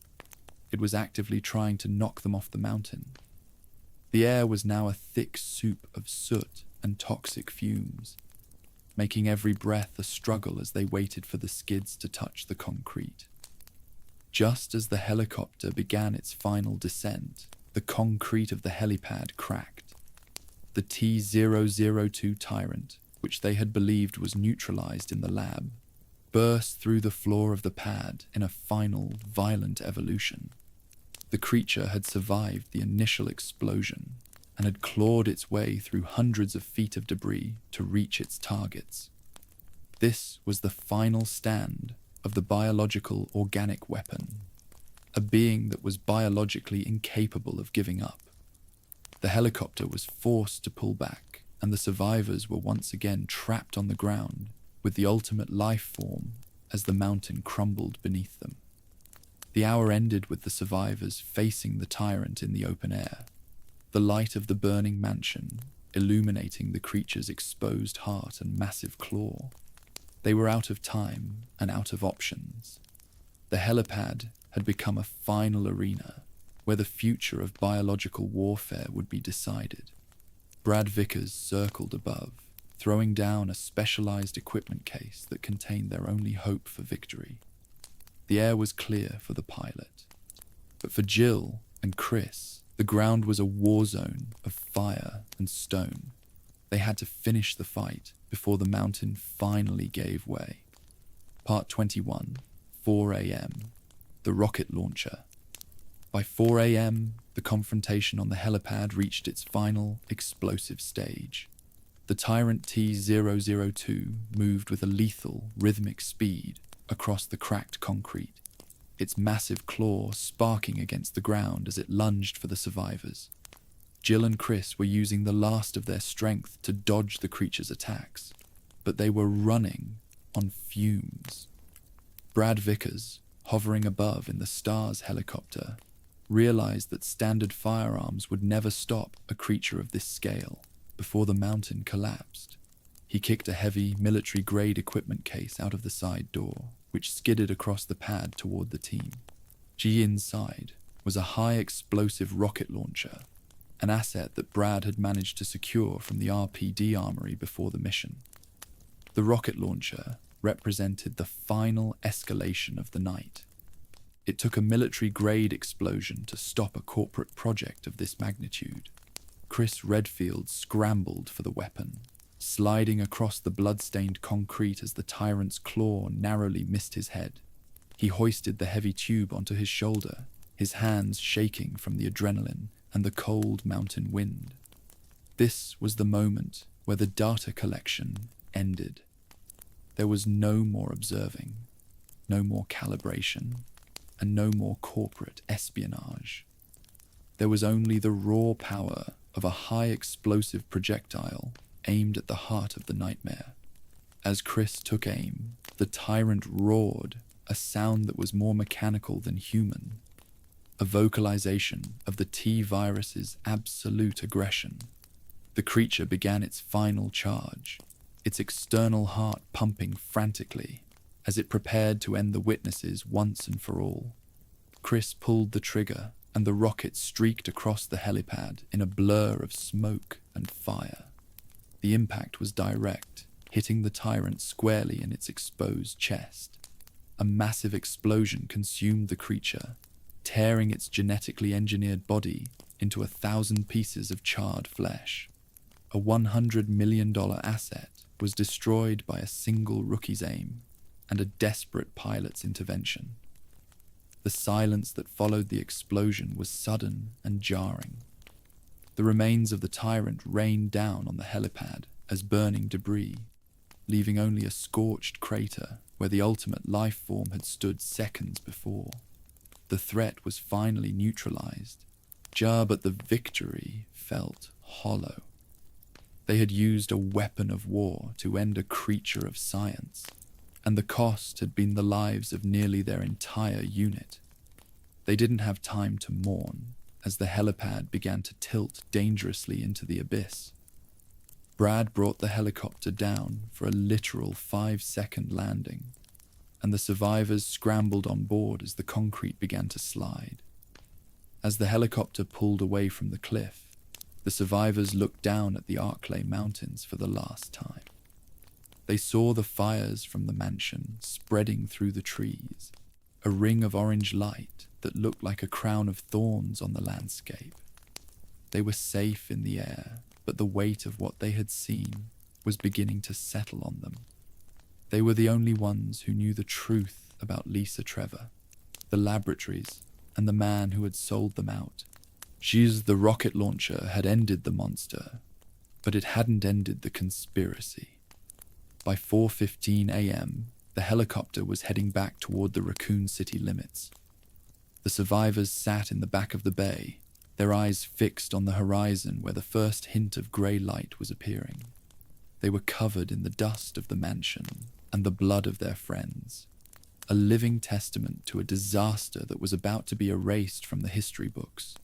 it was actively trying to knock them off the mountain. The air was now a thick soup of soot and toxic fumes, making every breath a struggle as they waited for the skids to touch the concrete. Just as the helicopter began its final descent, the concrete of the helipad cracked. The T-002 Tyrant, which they had believed was neutralized in the lab, burst through the floor of the pad in a final, violent evolution. The creature had survived the initial explosion and had clawed its way through hundreds of feet of debris to reach its targets. This was the final stand of the biological organic weapon, a being that was biologically incapable of giving up. The helicopter was forced to pull back, and the survivors were once again trapped on the ground with the ultimate life form as the mountain crumbled beneath them. The hour ended with the survivors facing the Tyrant in the open air, the light of the burning mansion illuminating the creature's exposed heart and massive claw. They were out of time and out of options. The helipad had become a final arena where the future of biological warfare would be decided. Brad Vickers circled above, throwing down a specialized equipment case that contained their only hope for victory. The air was clear for the pilot, but for Jill and Chris, the ground was a war zone of fire and stone. They had to finish the fight before the mountain finally gave way. Part 21, 4 a.m. The rocket launcher. By 4 a.m., the confrontation on the helipad reached its final explosive stage. The Tyrant T-002 moved with a lethal, rhythmic speed across the cracked concrete, its massive claw sparking against the ground as it lunged for the survivors. Jill and Chris were using the last of their strength to dodge the creature's attacks, but they were running on fumes. Brad Vickers, hovering above in the Stars helicopter, realized that standard firearms would never stop a creature of this scale before the mountain collapsed. He kicked a heavy, military-grade equipment case out of the side door, which skidded across the pad toward the team. Inside was a high-explosive rocket launcher, an asset that Brad had managed to secure from the RPD armory before the mission. The rocket launcher represented the final escalation of the night. It took a military-grade explosion to stop a corporate project of this magnitude. Chris Redfield scrambled for the weapon, sliding across the blood-stained concrete as the Tyrant's claw narrowly missed his head. He hoisted the heavy tube onto his shoulder, his hands shaking from the adrenaline and the cold mountain wind. This was the moment where the data collection ended. There was no more observing, no more calibration, and no more corporate espionage. There was only the raw power of a high-explosive projectile aimed at the heart of the nightmare. As Chris took aim, the Tyrant roared, a sound that was more mechanical than human, a vocalization of the T-virus's absolute aggression. The creature began its final charge, its external heart pumping frantically as it prepared to end the witnesses once and for all. Chris pulled the trigger, and the rocket streaked across the helipad in a blur of smoke and fire. The impact was direct, hitting the Tyrant squarely in its exposed chest. A massive explosion consumed the creature, tearing its genetically engineered body into 1,000 pieces of charred flesh. A $100 million asset was destroyed by a single rookie's aim and a desperate pilot's intervention. The silence that followed the explosion was sudden and jarring. The remains of the Tyrant rained down on the helipad as burning debris, leaving only a scorched crater where the ultimate life form had stood seconds before. The threat was finally neutralized, but the victory felt hollow. They had used a weapon of war to end a creature of science, and the cost had been the lives of nearly their entire unit. They didn't have time to mourn as the helipad began to tilt dangerously into the abyss. Brad brought the helicopter down for a literal 5-second landing, and the survivors scrambled on board as the concrete began to slide. As the helicopter pulled away from the cliff, the survivors looked down at the Arklay Mountains for the last time. They saw the fires from the mansion spreading through the trees, a ring of orange light that looked like a crown of thorns on the landscape. They were safe in the air, but the weight of what they had seen was beginning to settle on them. They were the only ones who knew the truth about Lisa Trevor, the laboratories, and the man who had sold them out. The rocket launcher had ended the monster, but it hadn't ended the conspiracy. By 4:15 a.m., the helicopter was heading back toward the Raccoon City limits. The survivors sat in the back of the bay, their eyes fixed on the horizon where the first hint of grey light was appearing. They were covered in the dust of the mansion and the blood of their friends, a living testament to a disaster that was about to be erased from the history books.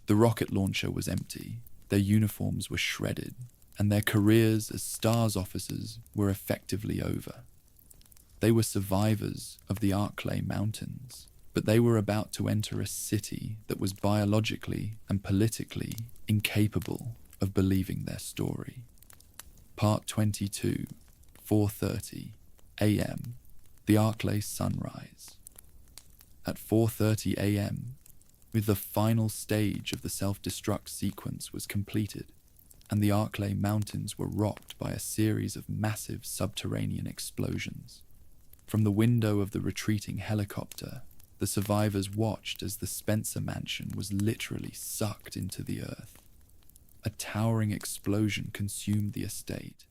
The rocket launcher was empty, their uniforms were shredded, and their careers as STARS officers were effectively over. They were survivors of the Arklay Mountains, but they were about to enter a city that was biologically and politically incapable of believing their story. Part 22, 4:30 a.m., the Arklay sunrise. At 4:30 a.m., with the final stage of the self-destruct sequence was completed, and the Arklay Mountains were rocked by a series of massive subterranean explosions. From the window of the retreating helicopter, the survivors watched as the Spencer mansion was literally sucked into the earth. A towering explosion consumed the estate,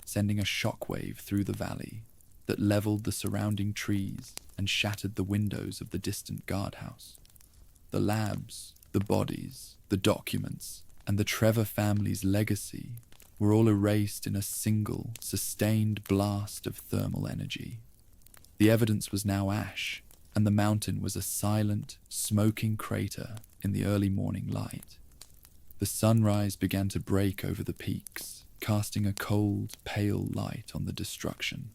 sending a shockwave through the valley that leveled the surrounding trees and shattered the windows of the distant guardhouse. The labs, the bodies, the documents, and the Trevor family's legacy were all erased in a single, sustained blast of thermal energy. The evidence was now ash, and the mountain was a silent, smoking crater in the early morning light. The sunrise began to break over the peaks, casting a cold, pale light on the destruction.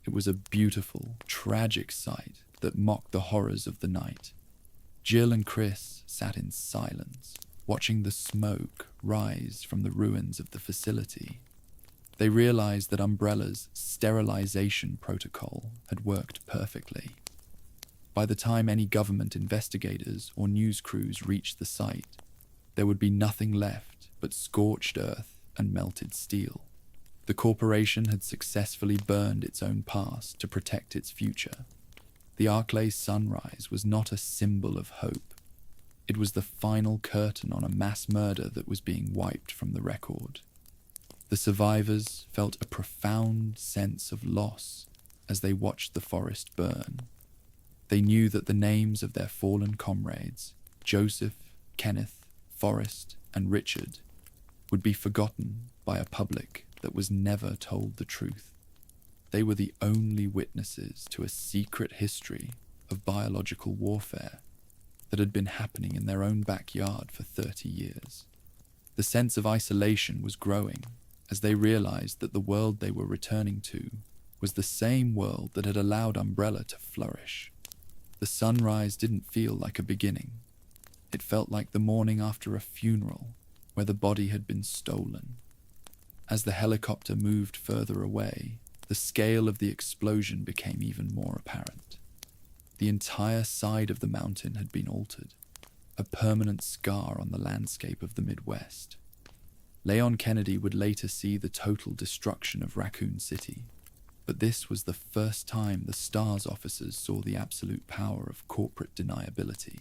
It was a beautiful, tragic sight that mocked the horrors of the night. Jill and Chris sat in silence, watching the smoke rise from the ruins of the facility. They realized that Umbrella's sterilization protocol had worked perfectly. By the time any government investigators or news crews reached the site, there would be nothing left but scorched earth and melted steel. The corporation had successfully burned its own past to protect its future. The Arklay sunrise was not a symbol of hope. It was the final curtain on a mass murder that was being wiped from the record. The survivors felt a profound sense of loss as they watched the forest burn. They knew that the names of their fallen comrades, Joseph, Kenneth, Forrest, and Richard, would be forgotten by a public that was never told the truth. They were the only witnesses to a secret history of biological warfare that had been happening in their own backyard for 30 years. The sense of isolation was growing as they realized that the world they were returning to was the same world that had allowed Umbrella to flourish. The sunrise didn't feel like a beginning. It felt like the morning after a funeral where the body had been stolen. As the helicopter moved further away, the scale of the explosion became even more apparent. The entire side of the mountain had been altered, a permanent scar on the landscape of the Midwest. Leon Kennedy would later see the total destruction of Raccoon City, but this was the first time the STARS officers saw the absolute power of corporate deniability.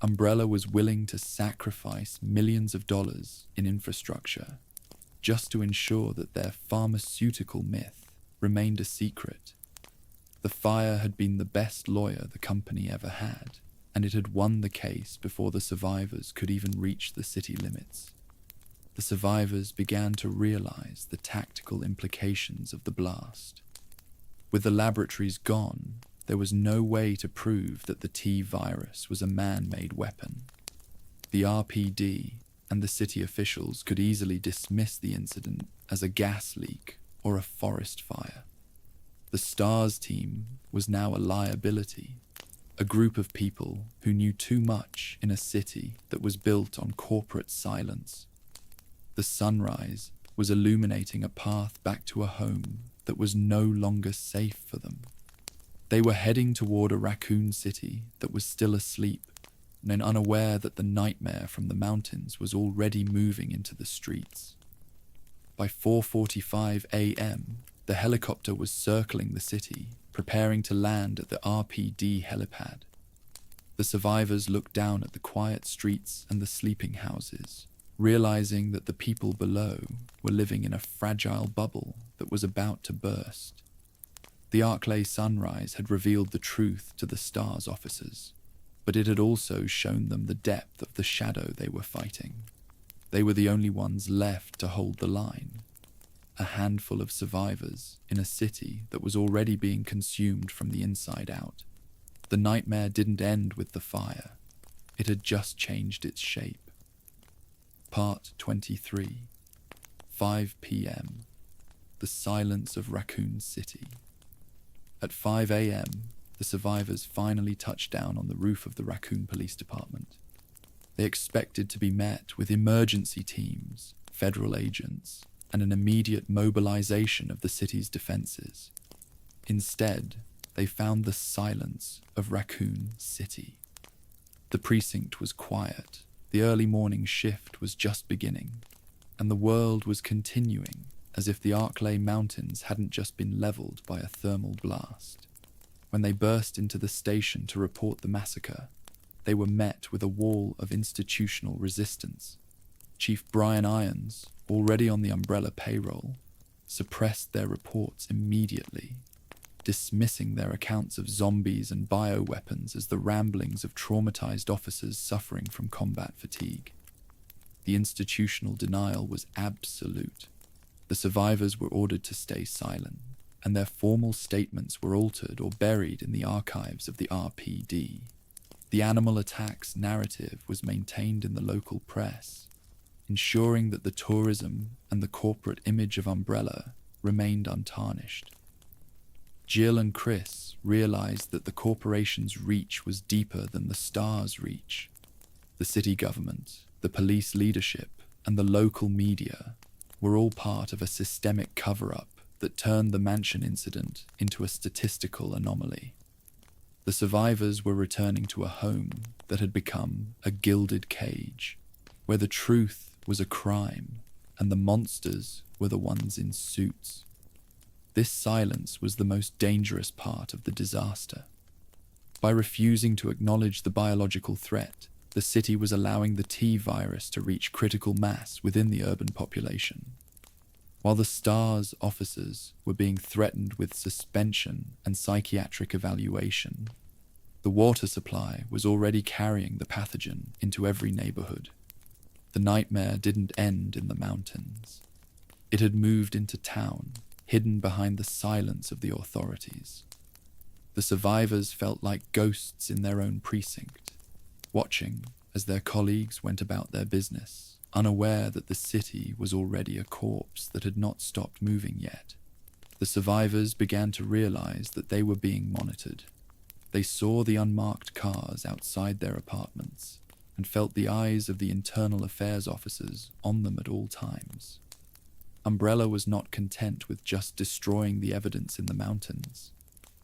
Umbrella was willing to sacrifice millions of dollars in infrastructure just to ensure that their pharmaceutical myth remained a secret. The fire had been the best lawyer the company ever had, and it had won the case before the survivors could even reach the city limits. The survivors began to realize the tactical implications of the blast. With the laboratories gone, there was no way to prove that the T-virus was a man-made weapon. The RPD and the city officials could easily dismiss the incident as a gas leak or a forest fire. The STARS team was now a liability, a group of people who knew too much in a city that was built on corporate silence. The sunrise was illuminating a path back to a home that was no longer safe for them. They were heading toward a Raccoon City that was still asleep and unaware that the nightmare from the mountains was already moving into the streets. By 4:45 a.m., the helicopter was circling the city, preparing to land at the RPD helipad. The survivors looked down at the quiet streets and the sleeping houses, realizing that the people below were living in a fragile bubble that was about to burst. The Arklay sunrise had revealed the truth to the STARS officers, but it had also shown them the depth of the shadow they were fighting. They were the only ones left to hold the line, a handful of survivors in a city that was already being consumed from the inside out. The nightmare didn't end with the fire. It had just changed its shape. Part 23. 5 p.m. The silence of Raccoon City. At 5 a.m., the survivors finally touched down on the roof of the Raccoon Police Department. They expected to be met with emergency teams, federal agents, and an immediate mobilization of the city's defenses. Instead, they found the silence of Raccoon City. The precinct was quiet, the early morning shift was just beginning, and the world was continuing as if the Arklay Mountains hadn't just been leveled by a thermal blast. When they burst into the station to report the massacre, they were met with a wall of institutional resistance. Chief Brian Irons, already on the Umbrella payroll, suppressed their reports immediately, dismissing their accounts of zombies and bioweapons as the ramblings of traumatized officers suffering from combat fatigue. The institutional denial was absolute. The survivors were ordered to stay silent, and their formal statements were altered or buried in the archives of the RPD. The animal attacks narrative was maintained in the local press, ensuring that the tourism and the corporate image of Umbrella remained untarnished. Jill and Chris realized that the corporation's reach was deeper than the Star's reach. The city government, the police leadership, and the local media were all part of a systemic cover-up that turned the mansion incident into a statistical anomaly. The survivors were returning to a home that had become a gilded cage, where the truth was a crime and the monsters were the ones in suits. This silence was the most dangerous part of the disaster. By refusing to acknowledge the biological threat, the city was allowing the T-virus to reach critical mass within the urban population. While the Star's officers were being threatened with suspension and psychiatric evaluation, the water supply was already carrying the pathogen into every neighborhood. The nightmare didn't end in the mountains. It had moved into town, hidden behind the silence of the authorities. The survivors felt like ghosts in their own precinct, watching as their colleagues went about their business, unaware that the city was already a corpse that had not stopped moving yet. The survivors began to realize that they were being monitored. They saw the unmarked cars outside their apartments and felt the eyes of the internal affairs officers on them at all times. Umbrella was not content with just destroying the evidence in the mountains.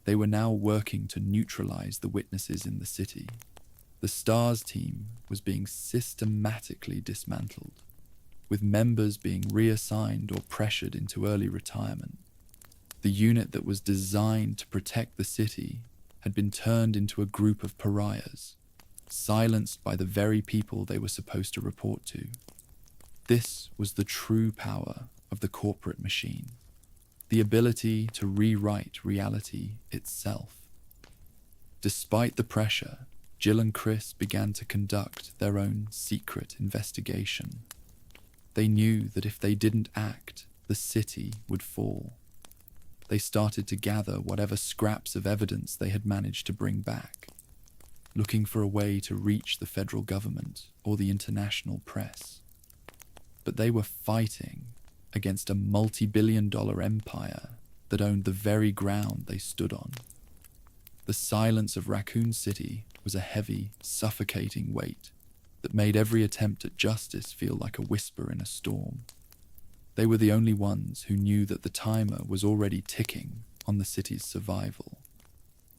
They were now working to neutralize the witnesses in the city. The Stars team was being systematically dismantled, with members being reassigned or pressured into early retirement. The unit that was designed to protect the city had been turned into a group of pariahs, silenced by the very people they were supposed to report to. This was the true power of the corporate machine, the ability to rewrite reality itself. Despite the pressure, Jill and Chris began to conduct their own secret investigation. They knew that if they didn't act, the city would fall. They started to gather whatever scraps of evidence they had managed to bring back, looking for a way to reach the federal government or the international press. But they were fighting against a multi-billion-dollar empire that owned the very ground they stood on. The silence of Raccoon City was a heavy, suffocating weight that made every attempt at justice feel like a whisper in a storm. They were the only ones who knew that the timer was already ticking on the city's survival.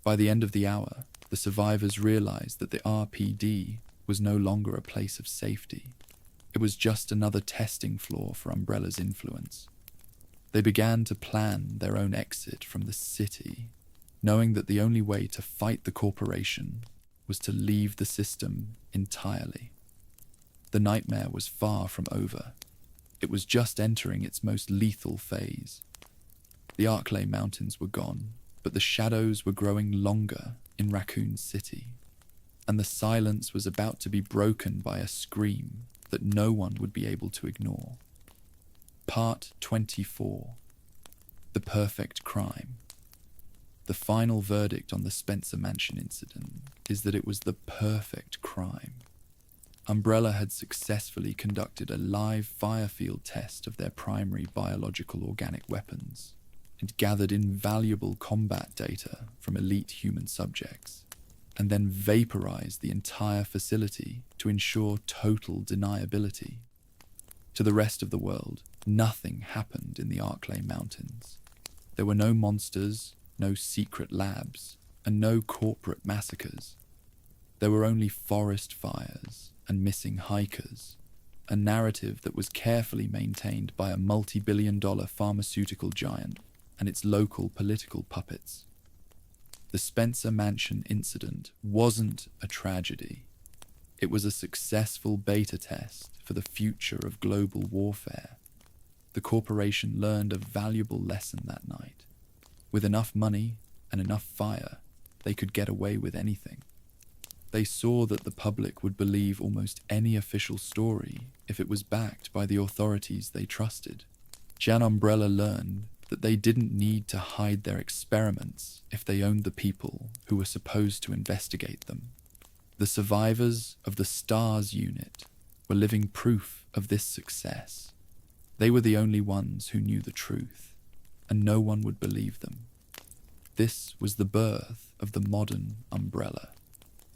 By the end of the hour, the survivors realized that the RPD was no longer a place of safety. It was just another testing floor for Umbrella's influence. They began to plan their own exit from the city, knowing that the only way to fight the corporation was to leave the system entirely. The nightmare was far from over. It was just entering its most lethal phase. The Arklay Mountains were gone, but the shadows were growing longer in Raccoon City, and the silence was about to be broken by a scream that no one would be able to ignore. Part 24. The Perfect Crime. The final verdict on the Spencer Mansion incident is that it was the perfect crime. Umbrella had successfully conducted a live firefield test of their primary biological organic weapons and gathered invaluable combat data from elite human subjects, and then vaporized the entire facility to ensure total deniability. To the rest of the world, nothing happened in the Arklay Mountains. There were no monsters, no secret labs, and no corporate massacres. There were only forest fires and missing hikers, a narrative that was carefully maintained by a multi-billion-dollar pharmaceutical giant and its local political puppets. The Spencer Mansion incident wasn't a tragedy. It was a successful beta test for the future of global warfare. The corporation learned a valuable lesson that night. With enough money and enough fire, they could get away with anything. They saw that the public would believe almost any official story if it was backed by the authorities they trusted. Jan Umbrella learned that they didn't need to hide their experiments if they owned the people who were supposed to investigate them. The survivors of the STARS unit were living proof of this success. They were the only ones who knew the truth, and no one would believe them. This was the birth of the modern Umbrella,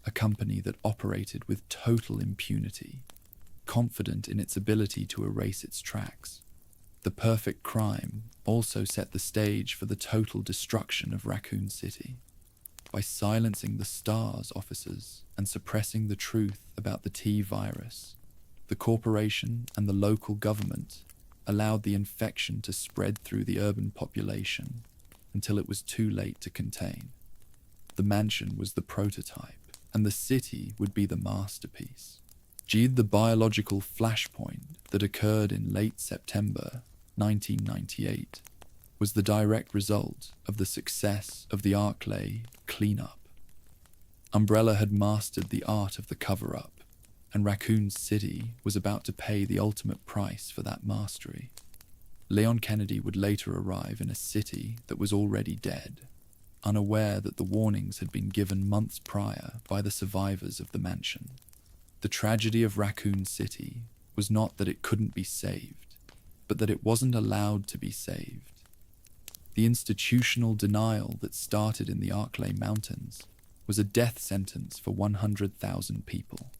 a company that operated with total impunity, confident in its ability to erase its tracks. The perfect crime also set the stage for the total destruction of Raccoon City. By silencing the STARS officers and suppressing the truth about the T virus, the corporation and the local government allowed the infection to spread through the urban population until it was too late to contain. The mansion was the prototype, and the city would be the masterpiece. The biological flashpoint that occurred in late September 1998 was the direct result of the success of the Arklay cleanup. Umbrella had mastered the art of the cover-up, and Raccoon City was about to pay the ultimate price for that mastery. Leon Kennedy would later arrive in a city that was already dead, unaware that the warnings had been given months prior by the survivors of the mansion. The tragedy of Raccoon City was not that it couldn't be saved, but that it wasn't allowed to be saved. The institutional denial that started in the Arklay Mountains was a death sentence for 100,000 people.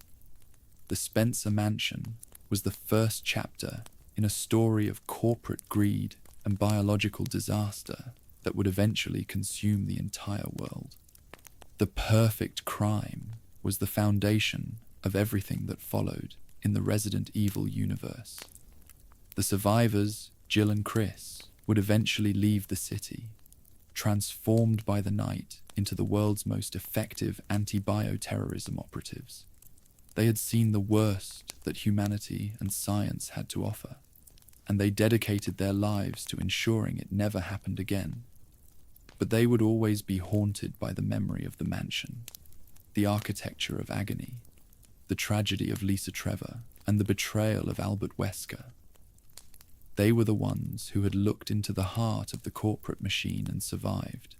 The Spencer Mansion was the first chapter in a story of corporate greed and biological disaster that would eventually consume the entire world. The perfect crime was the foundation of everything that followed in the Resident Evil universe. The survivors, Jill and Chris, would eventually leave the city, transformed by the night into the world's most effective anti-bioterrorism operatives. They had seen the worst that humanity and science had to offer, and they dedicated their lives to ensuring it never happened again. But they would always be haunted by the memory of the mansion, the architecture of agony, the tragedy of Lisa Trevor, and the betrayal of Albert Wesker. They were the ones who had looked into the heart of the corporate machine and survived.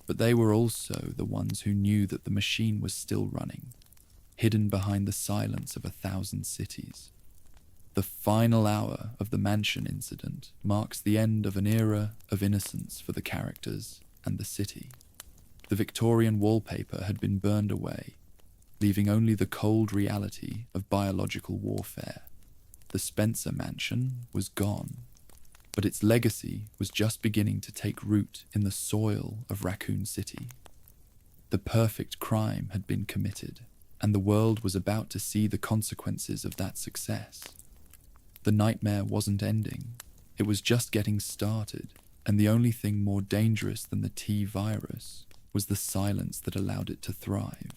But they were also the ones who knew that the machine was still running, hidden behind the silence of 1,000 cities. The final hour of the mansion incident marks the end of an era of innocence for the characters and the city. The Victorian wallpaper had been burned away, leaving only the cold reality of biological warfare. The Spencer Mansion was gone, but its legacy was just beginning to take root in the soil of Raccoon City. The perfect crime had been committed, and the world was about to see the consequences of that success. The nightmare wasn't ending. It was just getting started, and the only thing more dangerous than the T virus was the silence that allowed it to thrive.